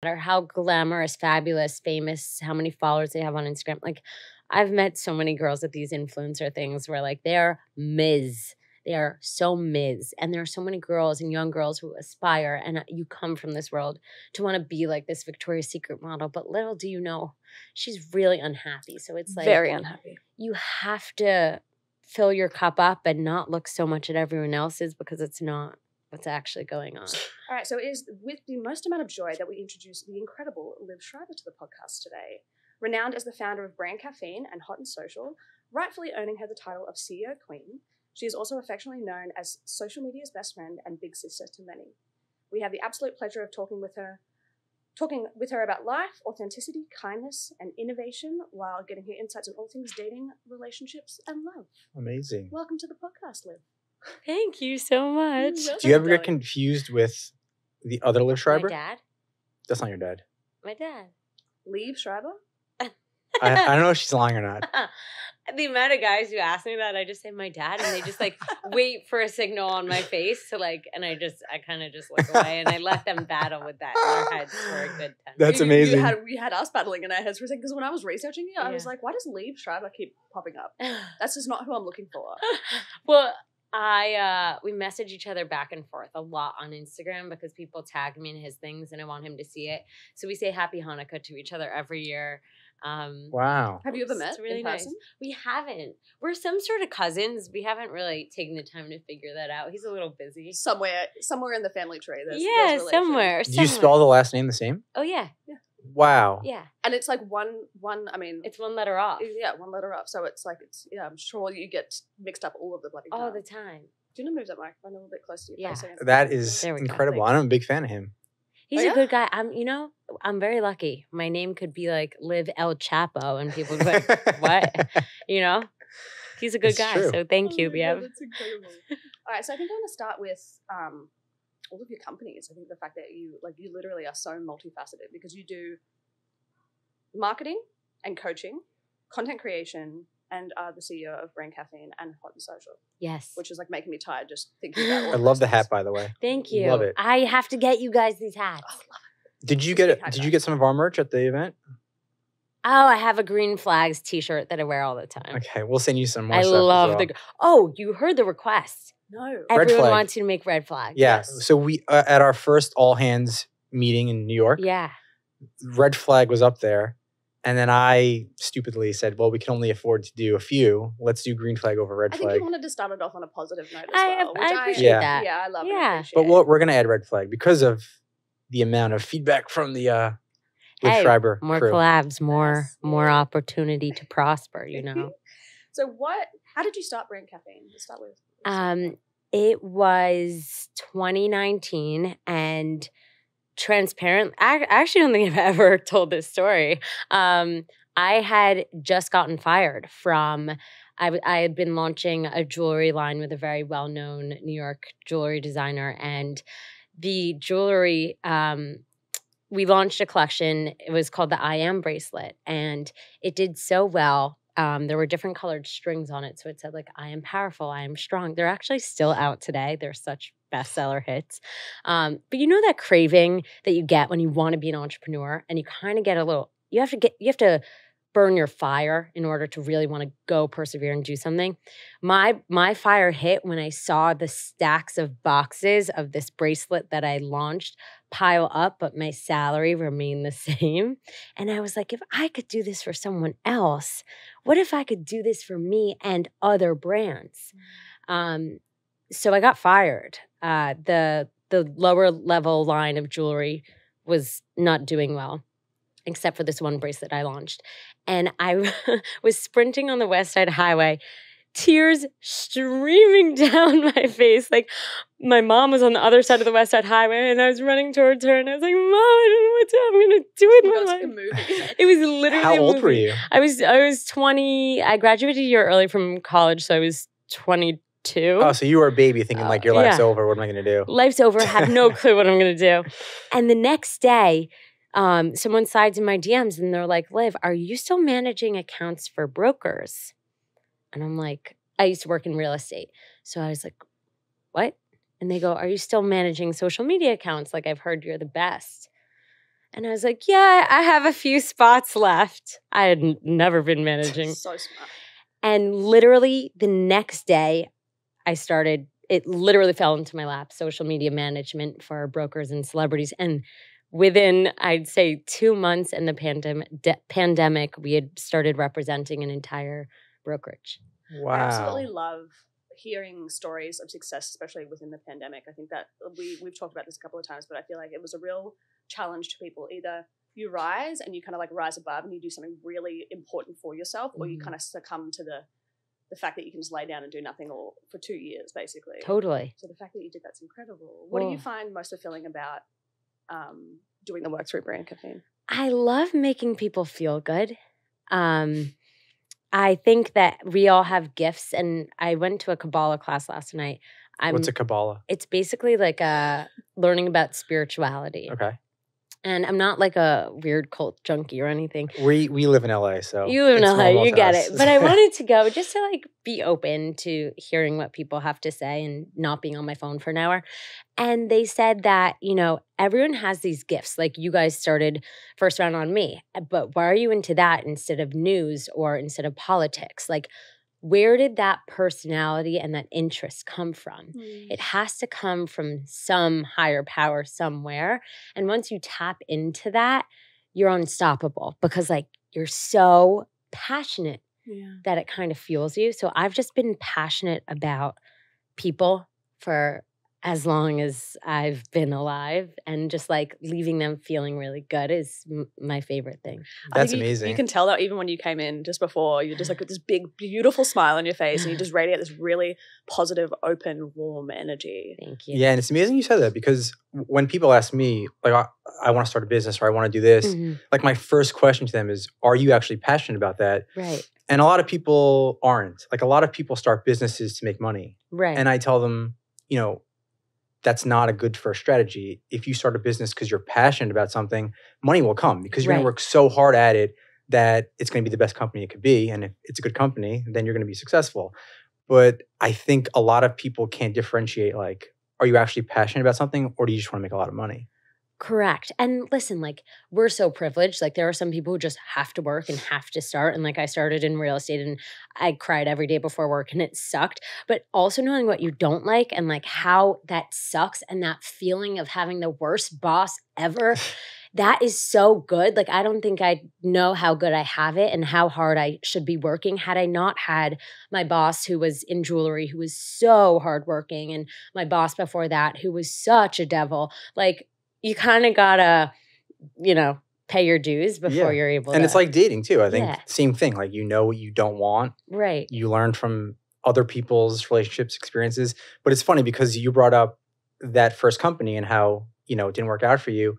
matter how glamorous, fabulous, famous, how many followers they have on Instagram. Like, I've met so many girls at these influencer things where like they're Ms. They are so Ms. And there are so many girls and young girls who aspire, and you come from this world to want to be like this Victoria's Secret model. But little do you know, she's really unhappy. So it's like very unhappy. You have to fill your cup up and not look so much at everyone else's, because it's not what's actually going on. All right, so it is with the most amount of joy that we introduce the incredible Liv Schreiber to the podcast today. Renowned as the founder of Brand Caffeine and Hot and Social, rightfully owning her the title of CEO Queen, she is also affectionately known as social media's best friend and big sister to many. We have the absolute pleasure of talking with her about life, authenticity, kindness, and innovation, while getting her insights on all things dating, relationships, and love. Amazing. Welcome to the podcast, Liv. Thank you so much. Do you ever get confused with the other Liv Schreiber? My dad? That's not your dad. My dad. Liv Schreiber? I don't know if she's lying or not. The amount of guys who ask me that, I just say my dad, and they just like wait for a signal on my face to like, and I kind of just look away, and I let them battle with that in their heads for a good 10 That's amazing. We had us battling in our heads for a second, because when I was researching you, I was like, why does Liv Schreiber keep popping up? That's just not who I'm looking for. Well, we message each other back and forth a lot on Instagram because people tag me in his things and I want him to see it. So we say Happy Hanukkah to each other every year. Wow. Have you ever met really in person? Nice. We haven't. We're some sort of cousins. We haven't really taken the time to figure that out. He's a little busy. Somewhere in the family tree. There's somewhere. Do you spell the last name the same? Oh, yeah. Wow. Yeah. And it's like one, I mean. It's one letter off. Yeah, one letter off. So it's like, I'm sure you get mixed up all of the bloody time. All the time. Do you want to move that microphone a little bit closer to your face? That is incredible. I'm a big fan of him. He's a good guy. I'm very lucky. My name could be like Liv El Chapo, and people would be like, what? He's a good guy. True. So thank you, God, that's incredible. All right, so I think I want to start with all of your companies. I think the fact that you literally are so multifaceted, because you do marketing and coaching, content creation, and are the CEO of Brand Caffeine and Hot and Social. Yes. Which is like making me tired just thinking about all I love the hat, by the way. Thank you. Love it. I have to get you guys these hats. Oh, love it. Did you get some of our merch at the event? Oh, I have a Green Flags t-shirt that I wear all the time. Okay, we'll send you some more I stuff love as well. Oh, you heard the request. No. Everyone wants you to make red flag. Yeah. Yes. So we at our first all hands meeting in New York. Yeah. Red flag was up there. And then I stupidly said, well, we can only afford to do a few. Let's do green flag over red I flag. think you wanted to start it off on a positive note as well. I appreciate that. Yeah, I love it. Yeah. But we're going to add red flag because of the amount of feedback from the Liv Schreiber more crew. collabs, more opportunity to prosper, So how did you start Brand Caffeine to start with? It was 2019, and transparent. I actually don't think I've ever told this story. I had just gotten fired from, I had been launching a jewelry line with a very well-known New York jewelry designer, and the jewelry, we launched a collection. It was called the I Am bracelet, and it did so well. There were different colored strings on it. So it said like, I am powerful, I am strong. They're actually still out today. They're such bestseller hits. But that craving that you get when you want to be an entrepreneur, and you kind of get you have to burn your fire in order to really want to go persevere and do something. My fire hit when I saw the stacks of boxes of this bracelet that I launched pile up, but my salary remained the same. And I was like, if I could do this for someone else, what if I could do this for me and other brands? So I got fired. The lower level line of jewelry was not doing well, except for this one bracelet I launched. And I was sprinting on the West Side Highway, tears streaming down my face. Like, my mom was on the other side of the West Side Highway, and I was running towards her, and I was like, Mom, I don't know what I'm going to do with my life. Like a movie. It was literally How old were you? I was 20. I graduated a year early from college, so I was 22. Oh, so you were a baby thinking like your life's over. What am I going to do? Life's over. I have no clue what I'm going to do. And the next day, someone slides in my DMs and they're like, Liv, are you still managing accounts for brokers? And I'm like, I used to work in real estate. So I was like, what? And they go, are you still managing social media accounts? Like, I've heard you're the best. And I was like, yeah, I have a few spots left. I had never been managing. So smart. And literally the next day, it literally fell into my lap, social media management for brokers and celebrities. And within, I'd say 2 months in the pandemic, we had started representing an entire brokerage. Wow. I absolutely love hearing stories of success, especially within the pandemic. I think that we've talked about this a couple of times, but I feel like it was a real challenge to people. Either you rise and you kind of like rise above and you do something really important for yourself, or you kind of succumb to the fact that you can just lay down and do nothing all for 2 years, basically. Totally. So the fact that you did that's incredible. What do you find most fulfilling about doing the work through Brand Caffeine? I love making people feel good. I think that we all have gifts, and I went to a Kabbalah class last night. What's a Kabbalah? It's basically like learning about spirituality. Okay. And I'm not like a weird cult junkie or anything. We live in LA, so you live in it's LA, normal you to get us. it. But I wanted to go just to like be open to hearing what people have to say and not being on my phone for an hour. And they said that, everyone has these gifts. Like you guys started first round on me, but why are you into that instead of news or instead of politics? Like, where did that personality and that interest come from? It has to come from some higher power somewhere. And once you tap into that, you're unstoppable because like you're so passionate that it kind of fuels you. So I've just been passionate about people for as long as I've been alive, and just like leaving them feeling really good is my favorite thing. That's amazing. You can tell that even when you came in just before, you're just like with this big, beautiful smile on your face, and you just radiate this really positive, open, warm energy. Thank you. Yeah, and it's amazing you said that because when people ask me, like, I want to start a business or I want to do this, like my first question to them is, are you actually passionate about that? Right. And a lot of people aren't. Like a lot of people start businesses to make money. Right. And I tell them, that's not a good first strategy. If you start a business because you're passionate about something, money will come because you're going to work so hard at it that it's going to be the best company it could be. And if it's a good company, then you're going to be successful. But I think a lot of people can't differentiate, like, are you actually passionate about something or do you just want to make a lot of money? Correct. And listen, like we're so privileged. Like there are some people who just have to work and have to start. And like I started in real estate and I cried every day before work and it sucked. But also knowing what you don't like and like how that sucks and that feeling of having the worst boss ever, that is so good. Like I don't think I know how good I have it and how hard I should be working had I not had my boss who was in jewelry, who was so hardworking, and my boss before that who was such a devil. Like you kind of gotta, pay your dues before you're able to. And it's like dating too. I think same thing. Like you know what you don't want. Right. You learn from other people's relationships, experiences. But it's funny because you brought up that first company and how, it didn't work out for you.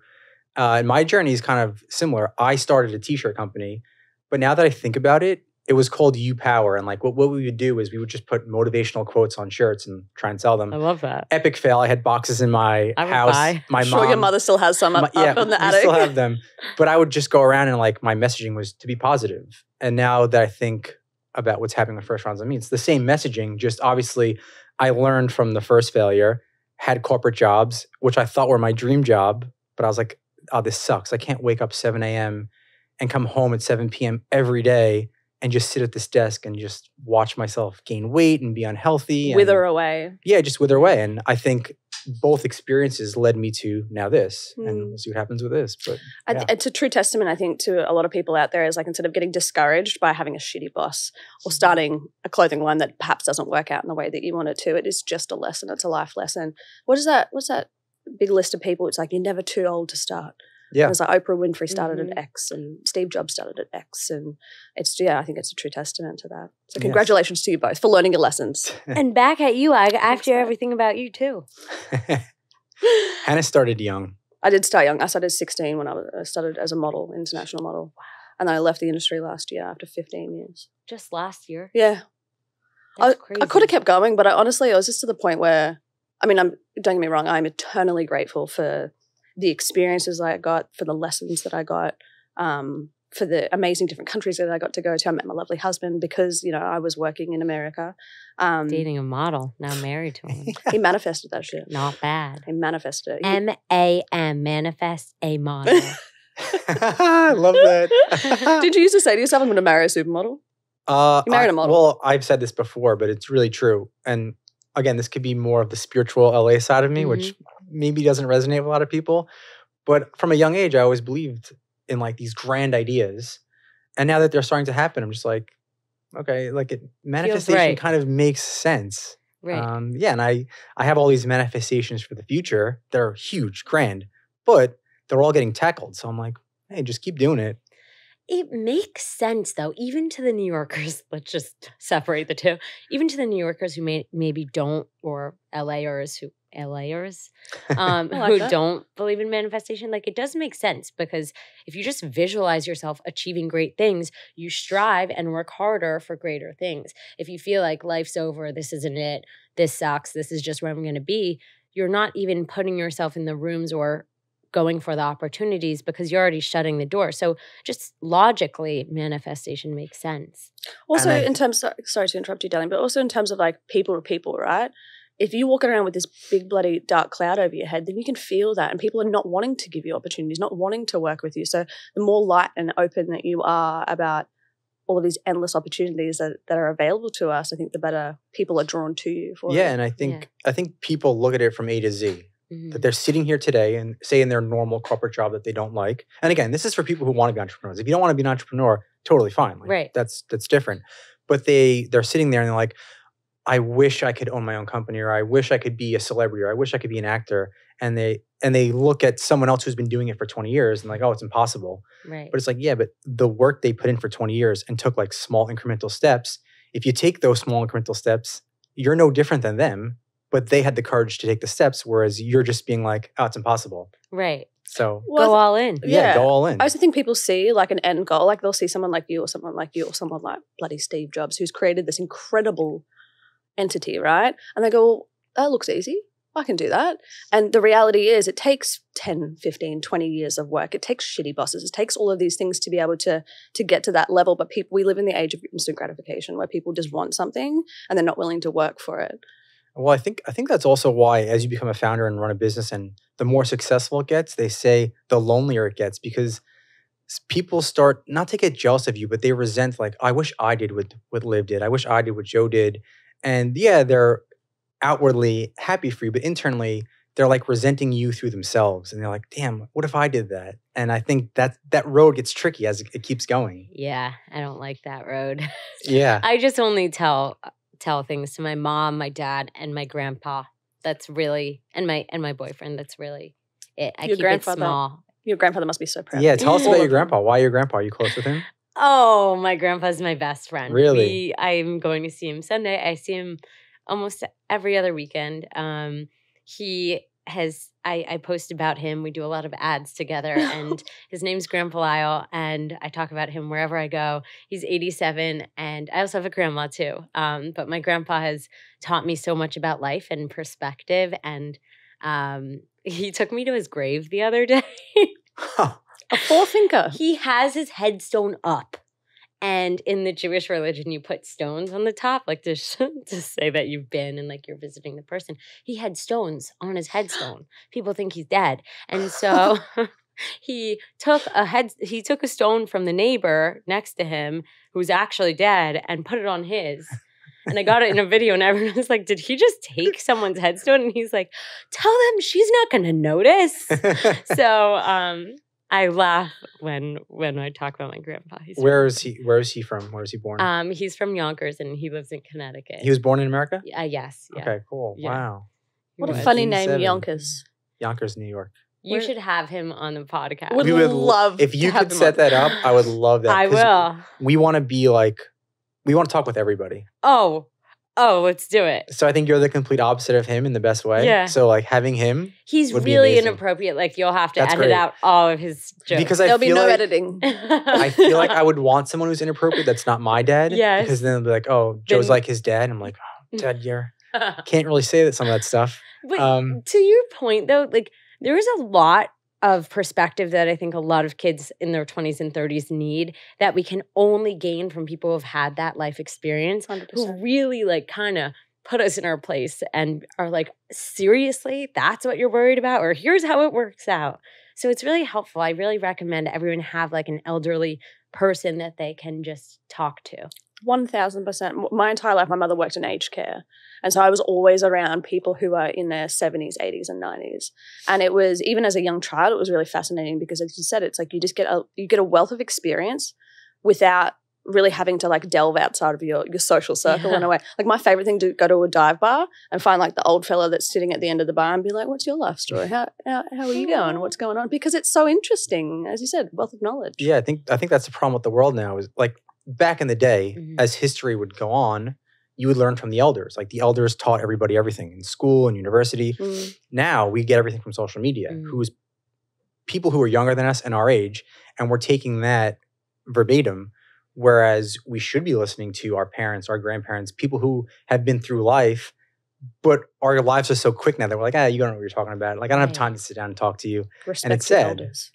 And my journey is kind of similar. I started a t-shirt company, but now that I think about it, it was called U Power. And like what we would do is we would just put motivational quotes on shirts and try and sell them. I love that. Epic fail. I had boxes in my house. Buy. My I'm mom, sure your mother still has some up in the attic. We still have them. But I would just go around and like my messaging was to be positive. And now that I think about what's happening with first rounds on me, it's the same messaging. Just obviously I learned from the first failure, had corporate jobs, which I thought were my dream job. But I was like, oh, this sucks. I can't wake up 7 a.m. and come home at 7 p.m. every day and just sit at this desk and just watch myself gain weight and be unhealthy. Wither away. Yeah, just wither away. And I think both experiences led me to now this. And we'll see what happens with this. But it's a true testament, I think, to a lot of people out there is like instead of getting discouraged by having a shitty boss or starting a clothing line that perhaps doesn't work out in the way that you want it to, it is just a lesson. It's a life lesson. What's that big list of people? It's like you're never too old to start. Yeah. It was like Oprah Winfrey started at X and Steve Jobs started at X. And I think it's a true testament to that. So congratulations to you both for learning your lessons. And back at you, I after everything about you too. Hannah started young. I did start young. I started 16 when I started as a model, international model. Wow. And then I left the industry last year after 15 years. Just last year? Yeah. I could have kept going, but I was just to the point where, don't get me wrong, I'm eternally grateful for the experiences I got, for the lessons that I got, for the amazing different countries that I got to go to. I met my lovely husband because, I was working in America. Dating a model, now married to him. He manifested that shit. Not bad. He manifested it. M-A-M, manifest a model. I love that. Did you used to say to yourself, I'm going to marry a supermodel? You married a model. Well, I've said this before, but it's really true. And again, this could be more of the spiritual LA side of me, which maybe doesn't resonate with a lot of people. But from a young age, I always believed in like these grand ideas. And now that they're starting to happen, I'm just like, okay, like manifestation kind of makes sense. Right. Yeah, and I have all these manifestations for the future. They're huge, grand, but they're all getting tackled. So I'm like, hey, just keep doing it. It makes sense, though, even to the New Yorkers. Let's just separate the two. Even to the New Yorkers who maybe don't, or LAers who don't believe in manifestation. Like, it does make sense, because if you just visualize yourself achieving great things, you strive and work harder for greater things. If you feel like life's over, this isn't it, this sucks, this is just where I'm going to be, you're not even putting yourself in the rooms or going for the opportunities, because you're already shutting the door. So just logically, manifestation makes sense. Also, in terms, sorry to interrupt you, darling, but also in terms of like people to people, right? If you're walking around with this big bloody dark cloud over your head, then you can feel that, and people are not wanting to give you opportunities, not wanting to work with you. So the more light and open that you are about all of these endless opportunities that are available to us, I think the better people are drawn to you for it. And I think people look at it from A to Z. That they're sitting here today and say in their normal corporate job that they don't like. And again, this is for people who want to be entrepreneurs. If you don't want to be an entrepreneur, totally fine. Like, right. That's different. But they're sitting there and they're like, I wish I could own my own company, or I wish I could be a celebrity, or I wish I could be an actor. And they look at someone else who's been doing it for 20 years and like, oh, it's impossible. Right. But it's like, yeah, but the work they put in for 20 years and took like small incremental steps, if you take those small incremental steps, you're no different than them. But they had the courage to take the steps, whereas you're just being like, oh, it's impossible. Right. So go all in. Yeah, go all in. I also think people see like an end goal. Like they'll see someone like you or someone like you or someone like bloody Steve Jobs, who's created this incredible entity, right? And they go, well, that looks easy. I can do that. And the reality is it takes 10, 15, 20 years of work. It takes shitty bosses. It takes all of these things to be able to get to that level. But we live in the age of instant gratification, where people just want something and they're not willing to work for it. Well, I think that's also why, as you become a founder and run a business, and the more successful it gets, they say the lonelier it gets, because people start not to get jealous of you, but they resent, like, I wish I did what Liv did. I wish I did what Joe did. And yeah, they're outwardly happy for you, but internally they're like resenting you through themselves. And they're like, damn, what if I did that? And I think that road gets tricky as it keeps going. Yeah, I don't like that road. Yeah. I just only tell things to my mom, my dad, and my grandpa. That's really, and my boyfriend. That's really it. I keep it small. Your grandfather must be so proud. Yeah, tell us about your grandpa. Why your grandpa? Are you close with him? Oh, my grandpa's my best friend. Really? I'm going to see him Sunday. I see him almost every other weekend. I post about him. We do a lot of ads together, and his name's Grandpa Lyle, and I talk about him wherever I go. He's 87, and I also have a grandma too. But my grandpa has taught me so much about life and perspective, and he took me to his grave the other day. A forethinker. He has his headstone up. And in the Jewish religion, you put stones on the top, like to say that you've been and like you're visiting the person. He had stones on his headstone. People think he's dead. And so he took a stone from the neighbor next to him who's actually dead and put it on his. And I got it in a video, and everyone was like, did he just take someone's headstone? And he's like, tell them she's not going to notice. So I laugh when I talk about my grandpa. Where is he from? Where is he born? He's from Yonkers, and he lives in Connecticut. He was born in America? Yes. Yeah. Okay, cool. Yeah. Wow. What a funny name, Yonkers. Yonkers, New York. You should have him on the podcast. We would love if you could set that up, I would love that. I will. We want to talk with everybody. Oh, let's do it. So I think you're the complete opposite of him in the best way. Yeah. So like having him, he's really inappropriate. Like you'll have to edit out all of his jokes. Because there'll be no editing. I feel like I would want someone who's inappropriate that's not my dad. Yes. Because then they'll be like, oh, Joe's like his dad. And I'm like, oh, Dad, can't really say some of that stuff. But to your point though, like there is a lot of perspective that I think a lot of kids in their 20s and 30s need, that we can only gain from people who've had that life experience, 100%. Who really like kind of put us in our place and are like, seriously, that's what you're worried about? Or here's how it works out. So it's really helpful. I really recommend everyone have like an elderly person that they can just talk to. 1000%. My entire life, my mother worked in aged care. And so I was always around people who are in their 70s, 80s, and 90s. And it was, even as a young child, it was really fascinating because, as you said, it's like you just get a wealth of experience without really having to like delve outside of your social circle in a way. Like my favorite thing to go to a dive bar and find like the old fella that's sitting at the end of the bar and be like, what's your life story? How are you going? What's going on? Because it's so interesting, as you said, wealth of knowledge. Yeah, I think that's the problem with the world now is like back in the day, as history would go on, you would learn from the elders. Like the elders taught everybody everything in school and university. Now we get everything from social media, who's people who are younger than us and our age, and we're taking that verbatim. Whereas we should be listening to our parents, our grandparents, people who have been through life, but our lives are so quick now that we're like, you don't know what you're talking about. Like, I don't have time to sit down and talk to you. Respect and it's sad. Elders.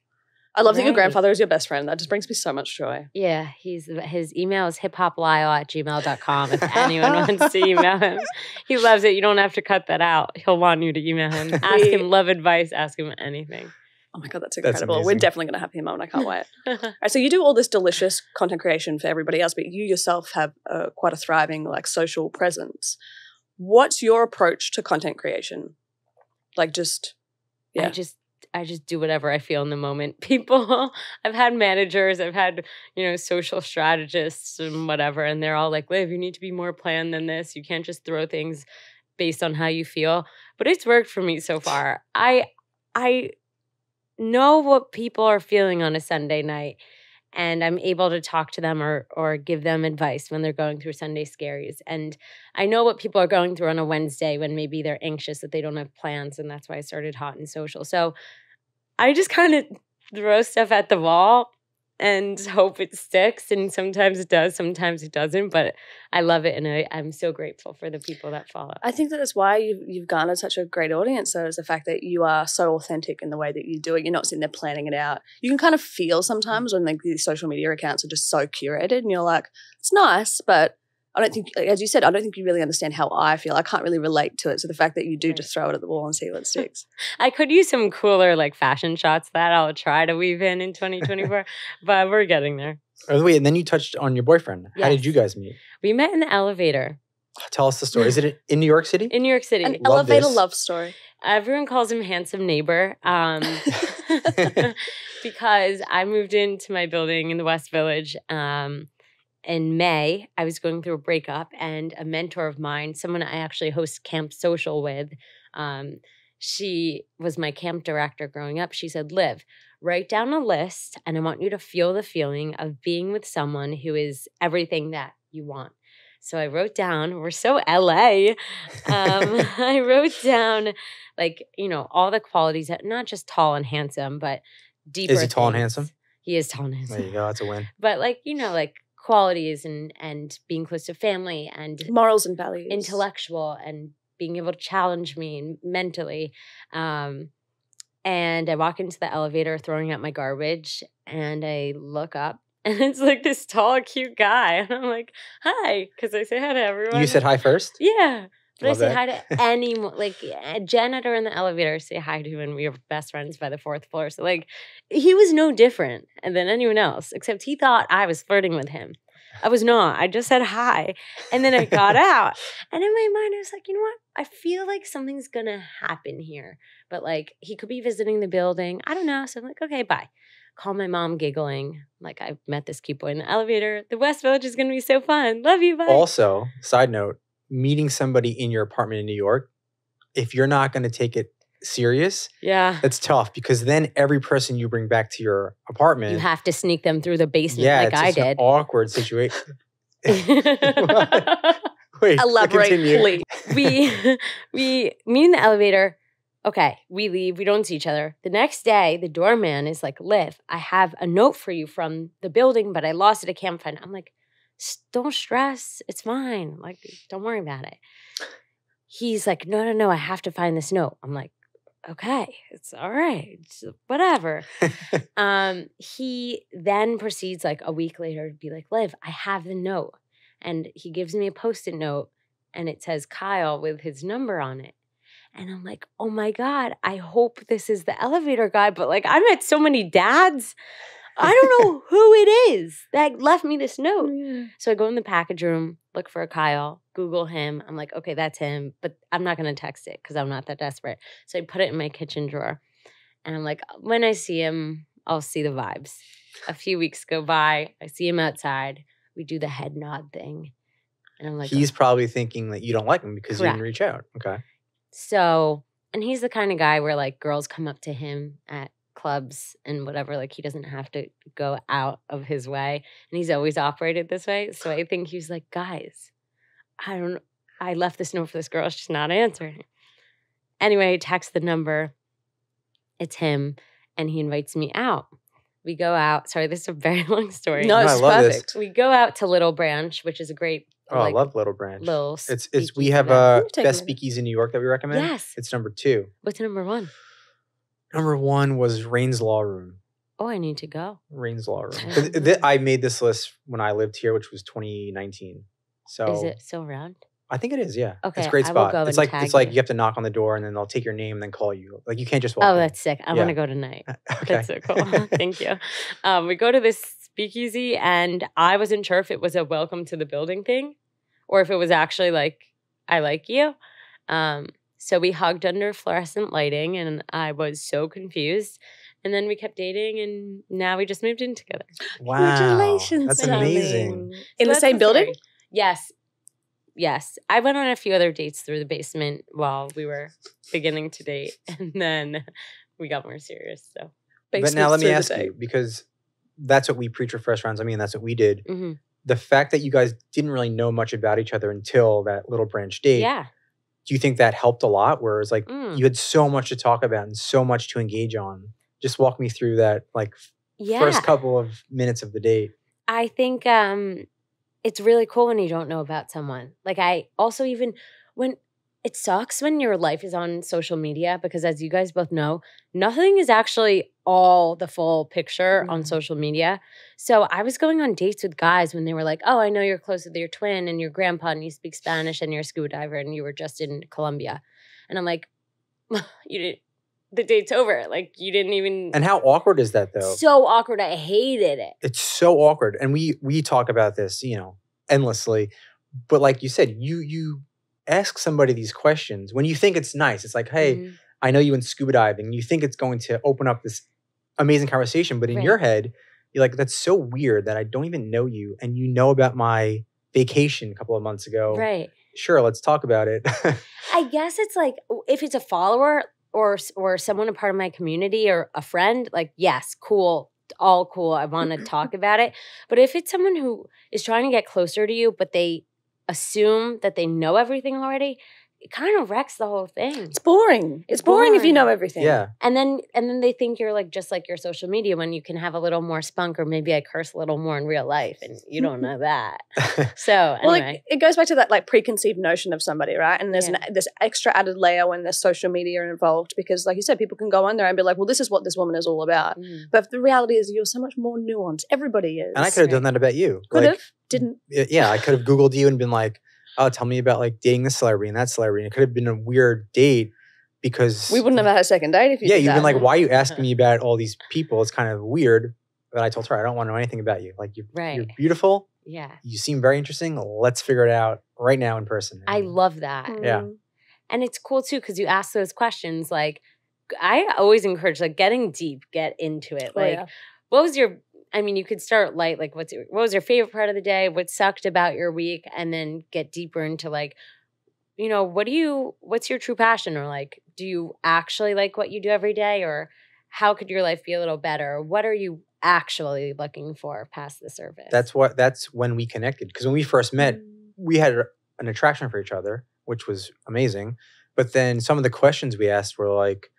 I love that your grandfather is your best friend. That just brings me so much joy. Yeah, his email is hiphoplyle@gmail.com if anyone wants to email him. He loves it. You don't have to cut that out. He'll want you to email him. Ask him love advice. Ask him anything. Oh my God, that's incredible. We're definitely going to have him on. I can't wait. All right, so you do all this delicious content creation for everybody else, but you yourself have quite a thriving like social presence. What's your approach to content creation? Like I just do whatever I feel in the moment. People, I've had managers, I've had, social strategists and whatever, and they're all like, Liv, you need to be more planned than this. You can't just throw things based on how you feel. But it's worked for me so far. I know what people are feeling on a Sunday night, and I'm able to talk to them or give them advice when they're going through Sunday scaries. And I know what people are going through on a Wednesday when maybe they're anxious that they don't have plans, and that's why I started Hot and Social. So I just kind of throw stuff at the wall and hope it sticks. And sometimes it does, sometimes it doesn't. But I love it, and I'm so grateful for the people that follow. I think that's why you've garnered such a great audience, though, is the fact that you are so authentic in the way that you do it. You're not sitting there planning it out. You can kind of feel sometimes when these social media accounts are just so curated, and you're like, it's nice, but I don't think, as you said, I don't think you really understand how I feel. I can't really relate to it. So the fact that you do just throw it at the wall and see what sticks. I could use some cooler like fashion shots that I'll try to weave in 2024, but we're getting there. Oh, wait, and then you touched on your boyfriend. Yes. How did you guys meet? We met in the elevitor. Tell us the story. Is it in New York City? In New York City. An elevator love story. Everyone calls him Handsome Neighbor because I moved into my building in the West Village in May. I was going through a breakup, and a mentor of mine, someone I actually host Camp Social with, she was my camp director growing up. She said, Liv, write down a list, and I want you to feel the feeling of being with someone who is everything that you want. So I wrote down, we're so LA. I wrote down all the qualities that, not just tall and handsome, but deeper. Is he tall and handsome? He is tall and handsome. There you go. That's a win. But qualities and being close to family and morals and values, intellectual, and being able to challenge me mentally. And I walk into the elevator throwing out my garbage, and I look up, and it's like this tall, cute guy. And I'm like, hi, because I say hi to everyone. You said hi first? Yeah. But Love I say that. hi to anyone, like a janitor in the elevator, say hi to him, and we were best friends by the 4th floor. So he was no different than anyone else, except he thought I was flirting with him. I was not. I just said hi. And then I got out. And in my mind, I was like, you know what? I feel like something's going to happen here. But he could be visiting the building. I don't know. So I'm like, okay, bye. Call my mom giggling. Like, I met this cute boy in the elevator. The West Village is going to be so fun. Love you. Bye. Also, side note, meeting somebody in your apartment in New York, if you're not going to take it serious, that's tough, because then every person you bring back to your apartment, you have to sneak them through the basement it's I just did. An awkward situation. Wait, elaborate, please. We meet in the elevator. Okay, we leave. We don't see each other. The next day, the doorman is like, Liv, I have a note for you from the building, but I lost it at campfire. I'm like, don't stress. It's fine. Don't worry about it. He's like, no, I have to find this note. I'm like, okay, it's all right. It's whatever. He then proceeds a week later to be like, Liv, I have the note. And he gives me a Post-it note, and it says Kyle with his number on it. And I'm like, oh my God, I hope this is the elevator guy. But like, I met so many dads. I don't know who it is that left me this note. Yeah. So I go in the package room, look for a Kyle, Google him. I'm like, okay, that's him. But I'm not going to text it because I'm not that desperate. So I put it in my kitchen drawer. And I'm like, when I see him, I'll see the vibes. A few weeks go by. I see him outside. We do the head nod thing. And I'm like, He's probably thinking that you don't like him because you didn't Correct. reach out. Okay. So, and he's the kind of guy where like girls come up to him at clubs and whatever, like he doesn't have to go out of his way. And he's always operated this way. So I think he's like, guys, I left this note for this girl. She's not answering. Anyway, I text the number. It's him. And he invites me out. We go out. Sorry, this is a very long story. No, I it's love this. perfect. We go out to Little Branch, which is a great Oh, I love Little Branch. little It's we speakeasy have there. a You've taken best it. speakeasy in New York that we recommend. Yes. It's number 2. What's number 1? Number 1 was Rain's Law Room. Oh, I need to go. Rain's Law Room. I 'Cause don't know. I made this list when I lived here, which was 2019. So Is it still around? I think it is. Yeah. Okay, It's a great I will spot. go It's and like tag you you. have to knock on the door and then they'll take your name and then call you. Like you can't just walk Oh, in. that's sick. I Yeah. want to go tonight. Okay. That's so cool. Thank you. We go to this speakeasy, and I wasn't sure if it was a welcome to the building thing or if it was actually like, I like you. So we hugged under fluorescent lighting, and I was so confused. And then we kept dating, and now we just moved in together. Wow. Congratulations, That's darling. amazing. In the that's same building? story. Yes. Yes. I went on a few other dates through the basement while we were beginning to date, and then we got more serious. So, But now let me ask you, because that's what we preach for first rounds. I mean, that's what we did. mhm. The fact that you guys didn't really know much about each other until that Little Branch date, Yeah. do you think that helped a lot? Whereas like Mm. you had so much to talk about and so much to engage on. Just walk me through that like Yeah. first couple of minutes of the date. I think it's really cool when you don't know about someone. Like I also even when it sucks when your life is on social media because as you guys both know, nothing is actually all the full picture on Mhm. social media. So I was going on dates with guys when they were like, "Oh, I know you're close with your twin and your grandpa and you speak Spanish and you're a scuba diver and you were just in Colombia." And I'm like, "You didn't the date's over. Like you didn't even And how awkward is that though? So awkward. I hated it. It's so awkward. And we talk about this, endlessly. But like you said, you ask somebody these questions when you think it's nice. It's like, hey, Mhm. I know you went scuba diving. You think it's going to open up this amazing conversation, but in Right. your head, you're like, that's so weird that I don't even know you, and you know about my vacation a couple of months ago. Right. Sure, let's talk about it. I guess it's like if it's a follower or someone a part of my community or a friend, like yes, cool, all cool. I want to talk about it. But if it's someone who is trying to get closer to you, but they assume that they know everything already, it kind of wrecks the whole thing. It's boring. It's It's boring if you boring. know everything. Yeah. And then they think you're like just like your social media when you can have a little more spunk or maybe I curse a little more in real life and you don't know that. So Well, anyway. it goes back to that like preconceived notion of somebody, right? And there's this extra added layer when there's social media involved because, like you said, people can go on there and be like, "Well, this is what this woman is all about." Mm. But the reality is, you're so much more nuanced. Everybody is. And I could have done that about you. Could Like, have, didn't. yeah, I could have Googled you and been like, oh, tell me about like dating this celebrity and that celebrity. And it could have been a weird date because We wouldn't have had a second date if you. yeah, did you've that. been like, why are you asking me about all these people? It's kind of weird. But I told her I don't want to know anything about you. Like you're Right. beautiful. Yeah. You seem very interesting. Let's figure it out right now in person. I And love that. Yeah. Mm. And it's cool too because you ask those questions. Like, I always encourage like getting deep, get into it. Oh, Like, yeah. what was your? I mean, you could start light. Like, what was your favorite part of the day? What sucked about your week, and then get deeper into like, what's your true passion, or like, do you actually like what you do every day, or how could your life be a little better? What are you actually looking for past the surface? that's when we connected. Because when we first met, Mm. we had an attraction for each other, which was amazing. But then some of the questions we asked were like,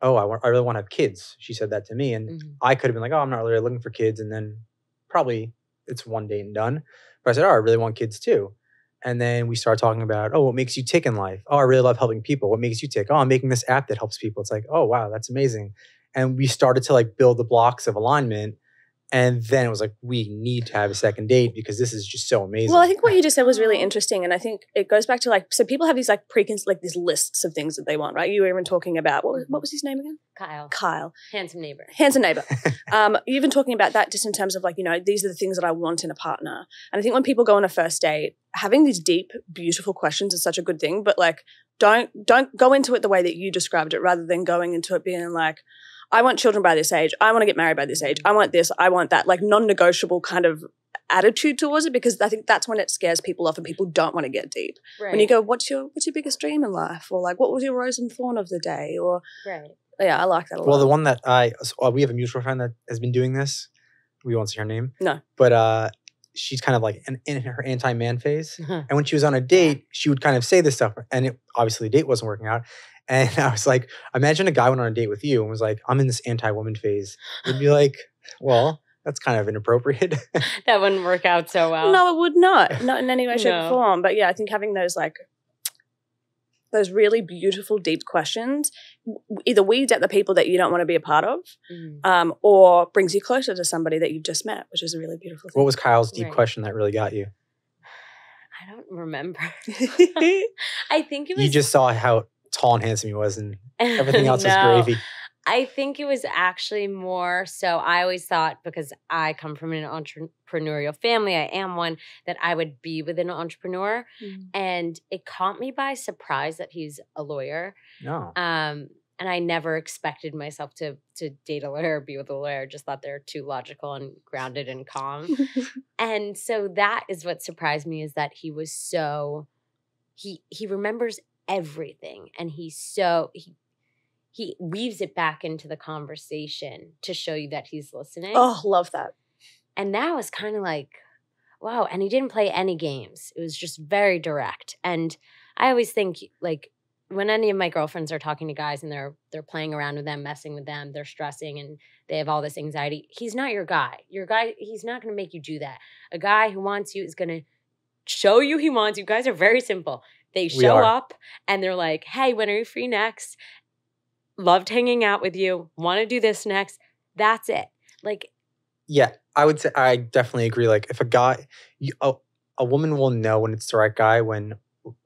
oh, I really want to have kids. She said that to me. And Mhm. I could have been like, oh, I'm not really looking for kids. And then probably it's one date and done. But I said, oh, I really want kids too. And then we started talking about, oh, what makes you tick in life? Oh, I really love helping people. What makes you tick? Oh, I'm making this app that helps people. It's like, oh, wow, that's amazing. And we started to like build the blocks of alignment. And then it was like, we need to have a second date because this is just so amazing. Well, I think what you just said was really interesting. And I think it goes back to like, so people have these like these lists of things that they want, right? You were even talking about, what was his name again? Kyle. Handsome neighbor. You've been talking about that just in terms of like, these are the things that I want in a partner. And I think when people go on a first date, having these deep, beautiful questions is such a good thing. But like, don't go into it the way that you described it, rather than going into it being like, I want children by this age. I want to get married by this age. I want this. I want that. Like non-negotiable kind of attitude towards it, because I think that's when it scares people off and people don't want to get deep. Right. When you go, what's your biggest dream in life? Or like, what was your rose and thorn of the day? Or yeah, I like that a lot. Well, the one that we have a mutual friend that has been doing this. We won't say her name. No. But she's kind of like in her anti-man phase. And when she was on a date, she would kind of say this stuff. And obviously the date wasn't working out. And I was like, imagine a guy went on a date with you and was like, I'm in this anti-woman phase. You'd be like, well, that's kind of inappropriate. That wouldn't work out so well. No, it would not. Not in any way, shape, or form. But yeah, I think having those really beautiful, deep questions either weeds out the people that you don't want to be a part of, or brings you closer to somebody that you've just met, which is a really beautiful thing. What was Kyle's deep question that really got you? I don't remember. I think it was... You just saw how tall and handsome he was and everything else was gravy. I think it was actually more so, I always thought, because I come from an entrepreneurial family, I am one, that I would be with an entrepreneur. And it caught me by surprise that he's a lawyer. No. And I never expected myself to date a lawyer or be with a lawyer. Just thought they're too logical and grounded and calm. And so that is what surprised me, is that he was so, he remembers everything. And he weaves it back into the conversation to show you that he's listening. Oh, love that. And that was kind of like, wow. And he didn't play any games. It was just very direct. And I always think, like, when any of my girlfriends are talking to guys and they're playing around with them, messing with them, they're stressing and they have all this anxiety, he's not your guy. Your guy, he's not going to make you do that. A guy who wants you is going to show you he wants you. Guys are very simple. They show up and they're like, hey, when are you free next? Loved hanging out with you. Want to do this next. That's it. Like, yeah, I would say I definitely agree. Like, if a guy, a woman will know when it's the right guy when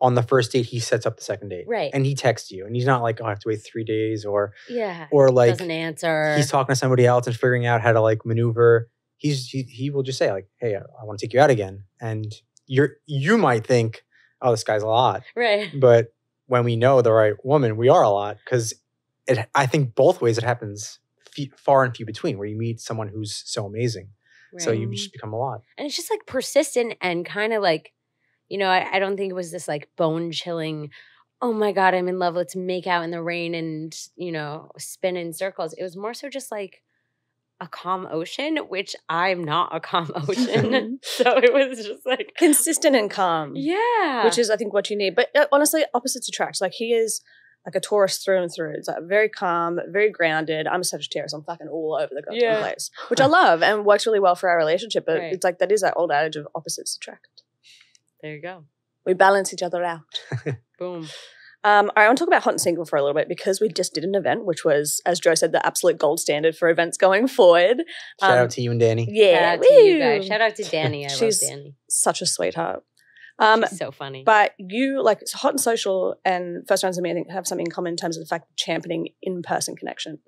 on the first date he sets up the second date, right? And he texts you, and he's not like, oh, I have to wait 3 days, or like doesn't answer. He's talking to somebody else and figuring out how to like maneuver. He will just say like, hey, I want to take you out again, and you might think, oh, this guy's a lot, right? But when we know the right woman, we are a lot, because I think both ways it happens far and few between, where you meet someone who's so amazing. Right. So you just become a lot. And it's just like persistent and kind of like, I don't think it was this like bone chilling, oh my God, I'm in love, let's make out in the rain and, spin in circles. It was more so just like a calm ocean, which I'm not a calm ocean. So it was just like consistent and calm. Yeah. Which is, I think, what you need. But honestly, opposites attract. Like, he is like a Taurus through and through. It's like very calm, very grounded. I'm a Sagittarius. I'm fucking all over the goddamn place, which I love and works really well for our relationship. But it's like, that is that old adage of opposites attract. There you go. We balance each other out. Boom. All right, I want to talk about Hot and Single for a little bit, because we just did an event, which was, as Joe said, the absolute gold standard for events going forward. Shout out to you and Danny. Yeah. Shout out to you guys. Shout out to Danny. I love Danny. Such a sweetheart. She's so funny. But you, like, Hot and Social and First Rounds of Me, I think, have something in common in terms of the fact of championing in-person connection.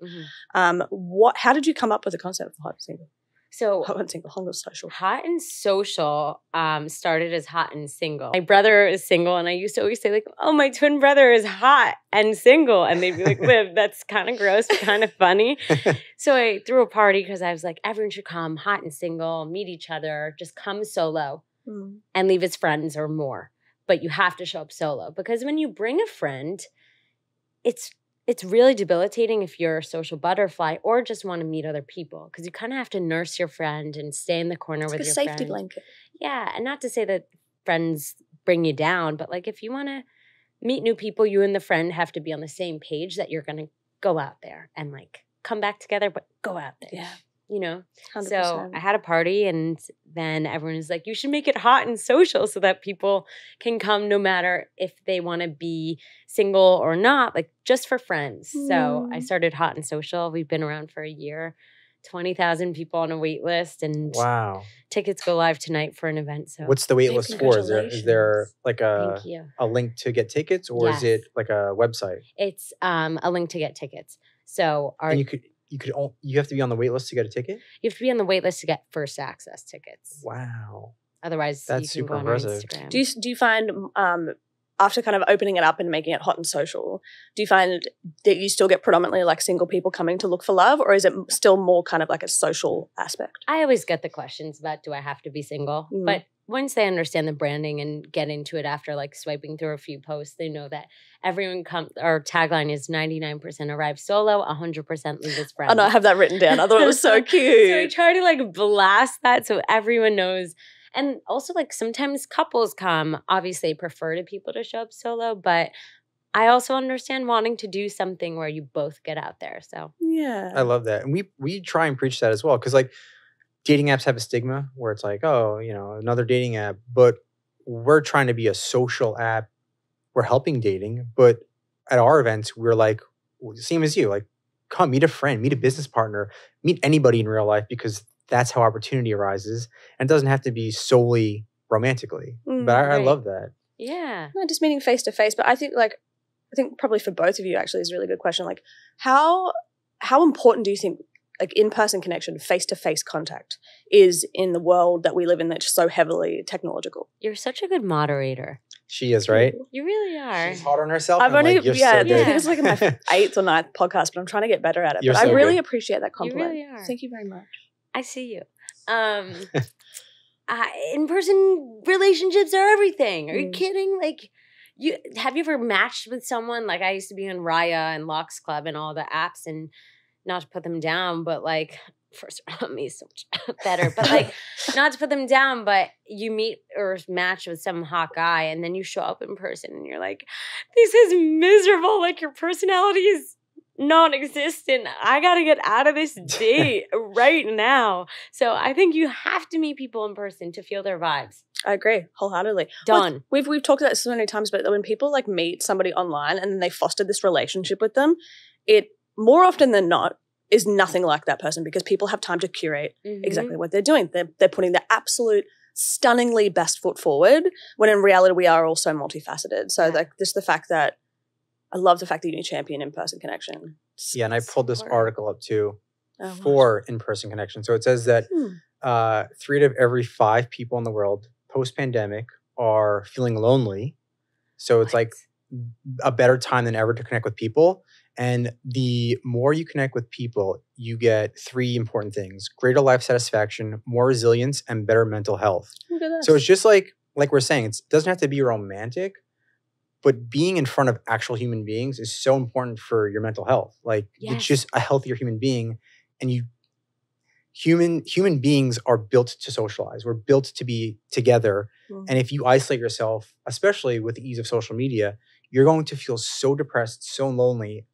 How did you come up with the concept for Hot and Single? So Hot and Single, Hot and Social. Hot and Social started as Hot and Single. My brother is single, and I used to always say, like, oh, my twin brother is hot and single. And they'd be like, Liv, that's kind of gross, but kind of funny. So I threw a party because I was like, everyone should come, hot and single, meet each other, just come solo and leave as friends or more. But you have to show up solo, because when you bring a friend, it's really debilitating if you're a social butterfly or just want to meet other people, because you kind of have to nurse your friend and stay in the corner with your friend. It's a safety blanket. Yeah, and not to say that friends bring you down, but like if you want to meet new people, you and the friend have to be on the same page that you're going to go out there and like come back together, but go out there. Yeah. 100%. So I I had a party, and then everyone was like, you should make it hot and social so that people can come no matter if they want to be single or not, like just for friends. So I started Hot and Social. We've been around for a year 20,000 people on a wait list, and Wow. tickets go live tonight for an event. So What's the wait Hey, list for? Is there like thank you. a link to get tickets, or is it Yes. like a website? It's a link to get tickets. So And you have to be on the wait list to get a ticket? you have to be on the wait list to get first access tickets. Wow. Otherwise, That's you can super go on our impressive. Instagram. Do you find after kind of opening it up and making it hot and social, do you find that you still get predominantly like single people coming to look for love, or is it still more kind of like a social aspect? I always get the questions about, do I have to be single? Mm. But once they understand the branding and get into it after like swiping through a few posts, they know that everyone our tagline is 99% arrive solo, 100% leave as friends. Oh no, I have that written down. I thought it was so cute. So I try to like blast that so everyone knows. And also like sometimes couples come. Obviously, I prefer to people to show up solo, but I also understand wanting to do something where you both get out there. So Yeah. I love that. And we try and preach that as well. Because like dating apps have a stigma where it's like, oh, another dating app. But we're trying to be a social app. We're helping dating. But at our events, we're like, same as you, like, come meet a friend, meet a business partner, meet anybody in real life, because that's how opportunity arises. And it doesn't have to be solely romantically. But I right. love that. yeah. No, just meeting face to face. But I think probably for both of you actually is a really good question. Like how important do you think like in-person connection, face-to-face contact is in the world that we live in that's so heavily technological? You're such a good moderator. She is, right? You really are. She's hard on herself. I've and, only, like, you're yeah, so I good. think it's like my 8th or 9th podcast, but I'm trying to get better at it. You're But I so really good. appreciate that compliment. really are. Thank you very much. I see you. In-person relationships are everything. Are you kidding? Like, have you ever matched with someone? Like, I used to be on Raya and Lux Club and all the apps, and not to put them down, but like, first of all, me so much better. But like, not to put them down, but you meet or match with some hot guy, and then you show up in person, and you're like, this is miserable. Like, your personality is non-existent. I gotta get out of this date right now. So I think you have to meet people in person to feel their vibes. I agree wholeheartedly. Done. We've talked about this so many times, but when people like meet somebody online and then they foster this relationship with them, it more often than not is nothing like that person, because people have time to curate exactly what they're doing. They're putting their absolute stunningly best foot forward, when in reality we are all so multifaceted. So like just the fact that I love the fact that you champion in-person connection. Yeah, and I pulled this article up too Oh, for in-person connection. So it says that 3 out of every 5 people in the world post-pandemic are feeling lonely. So it's like a better time than ever to connect with people. And the more you connect with people, you get 3 important things: greater life satisfaction, more resilience, and better mental health. Look at this. So it's just like we're saying, it doesn't have to be romantic, but being in front of actual human beings is so important for your mental health. Like, it's just a healthier human being. And human beings are built to socialize. We're built to be together. And if you isolate yourself, especially with the ease of social media, you're going to feel so depressed, so lonely.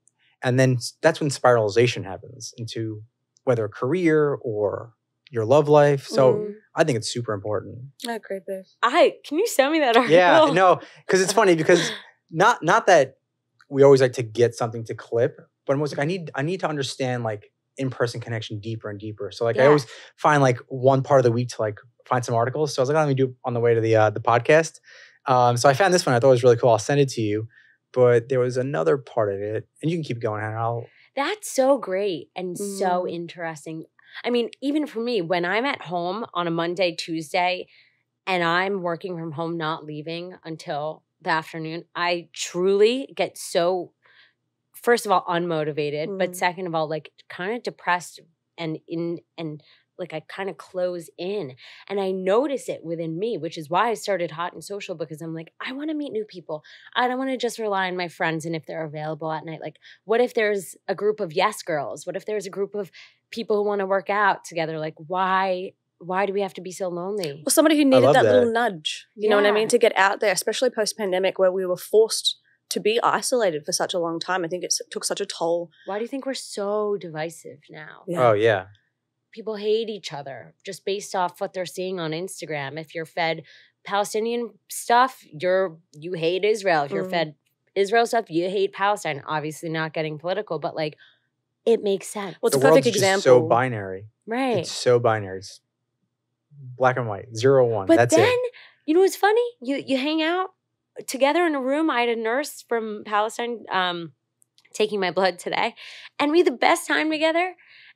And then that's when spiralization happens into whether a career or your love life. So I think it's super important. I agree, babe. Can you send me that article? Yeah, no, because it's funny, because not that we always like to get something to clip, but I'm always like, I need to understand like in-person connection deeper and deeper. So like I always find like one part of the week to like find some articles. So I was like, let me do it on the way to the podcast. So I found this one. I thought it was really cool. I'll send it to you. But there was another part of it, and you can keep going, Hannah. That's so great and so interesting. I mean, even for me, when I'm at home on a Monday, Tuesday, and I'm working from home, not leaving until the afternoon, I truly get so, first of all, unmotivated, but second of all, like kind of depressed and like I kind of close in, and I notice it within me, which is why I started Hot and Social, because I'm like, I want to meet new people. I don't want to just rely on my friends and if they're available at night. Like, what if there's a group of yes girls? What if there's a group of people who want to work out together? Like, why do we have to be so lonely? Well, somebody who needed that little nudge, you know what I mean, to get out there, especially post-pandemic where we were forced to be isolated for such a long time. I think it took such a toll. Why do you think we're so divisive now? Oh, yeah. People hate each other just based off what they're seeing on Instagram. If you're fed Palestinian stuff, you hate Israel. If you're fed Israel stuff, you hate Palestine. Obviously not getting political, but like it makes sense. Well, it's The a perfect world's just example. so binary. Right. It's so binary. It's black and white, 0 or 1. But That's then, it. you know what's funny? You hang out together in a room. I had a nurse from Palestine taking my blood today, and we had the best time together.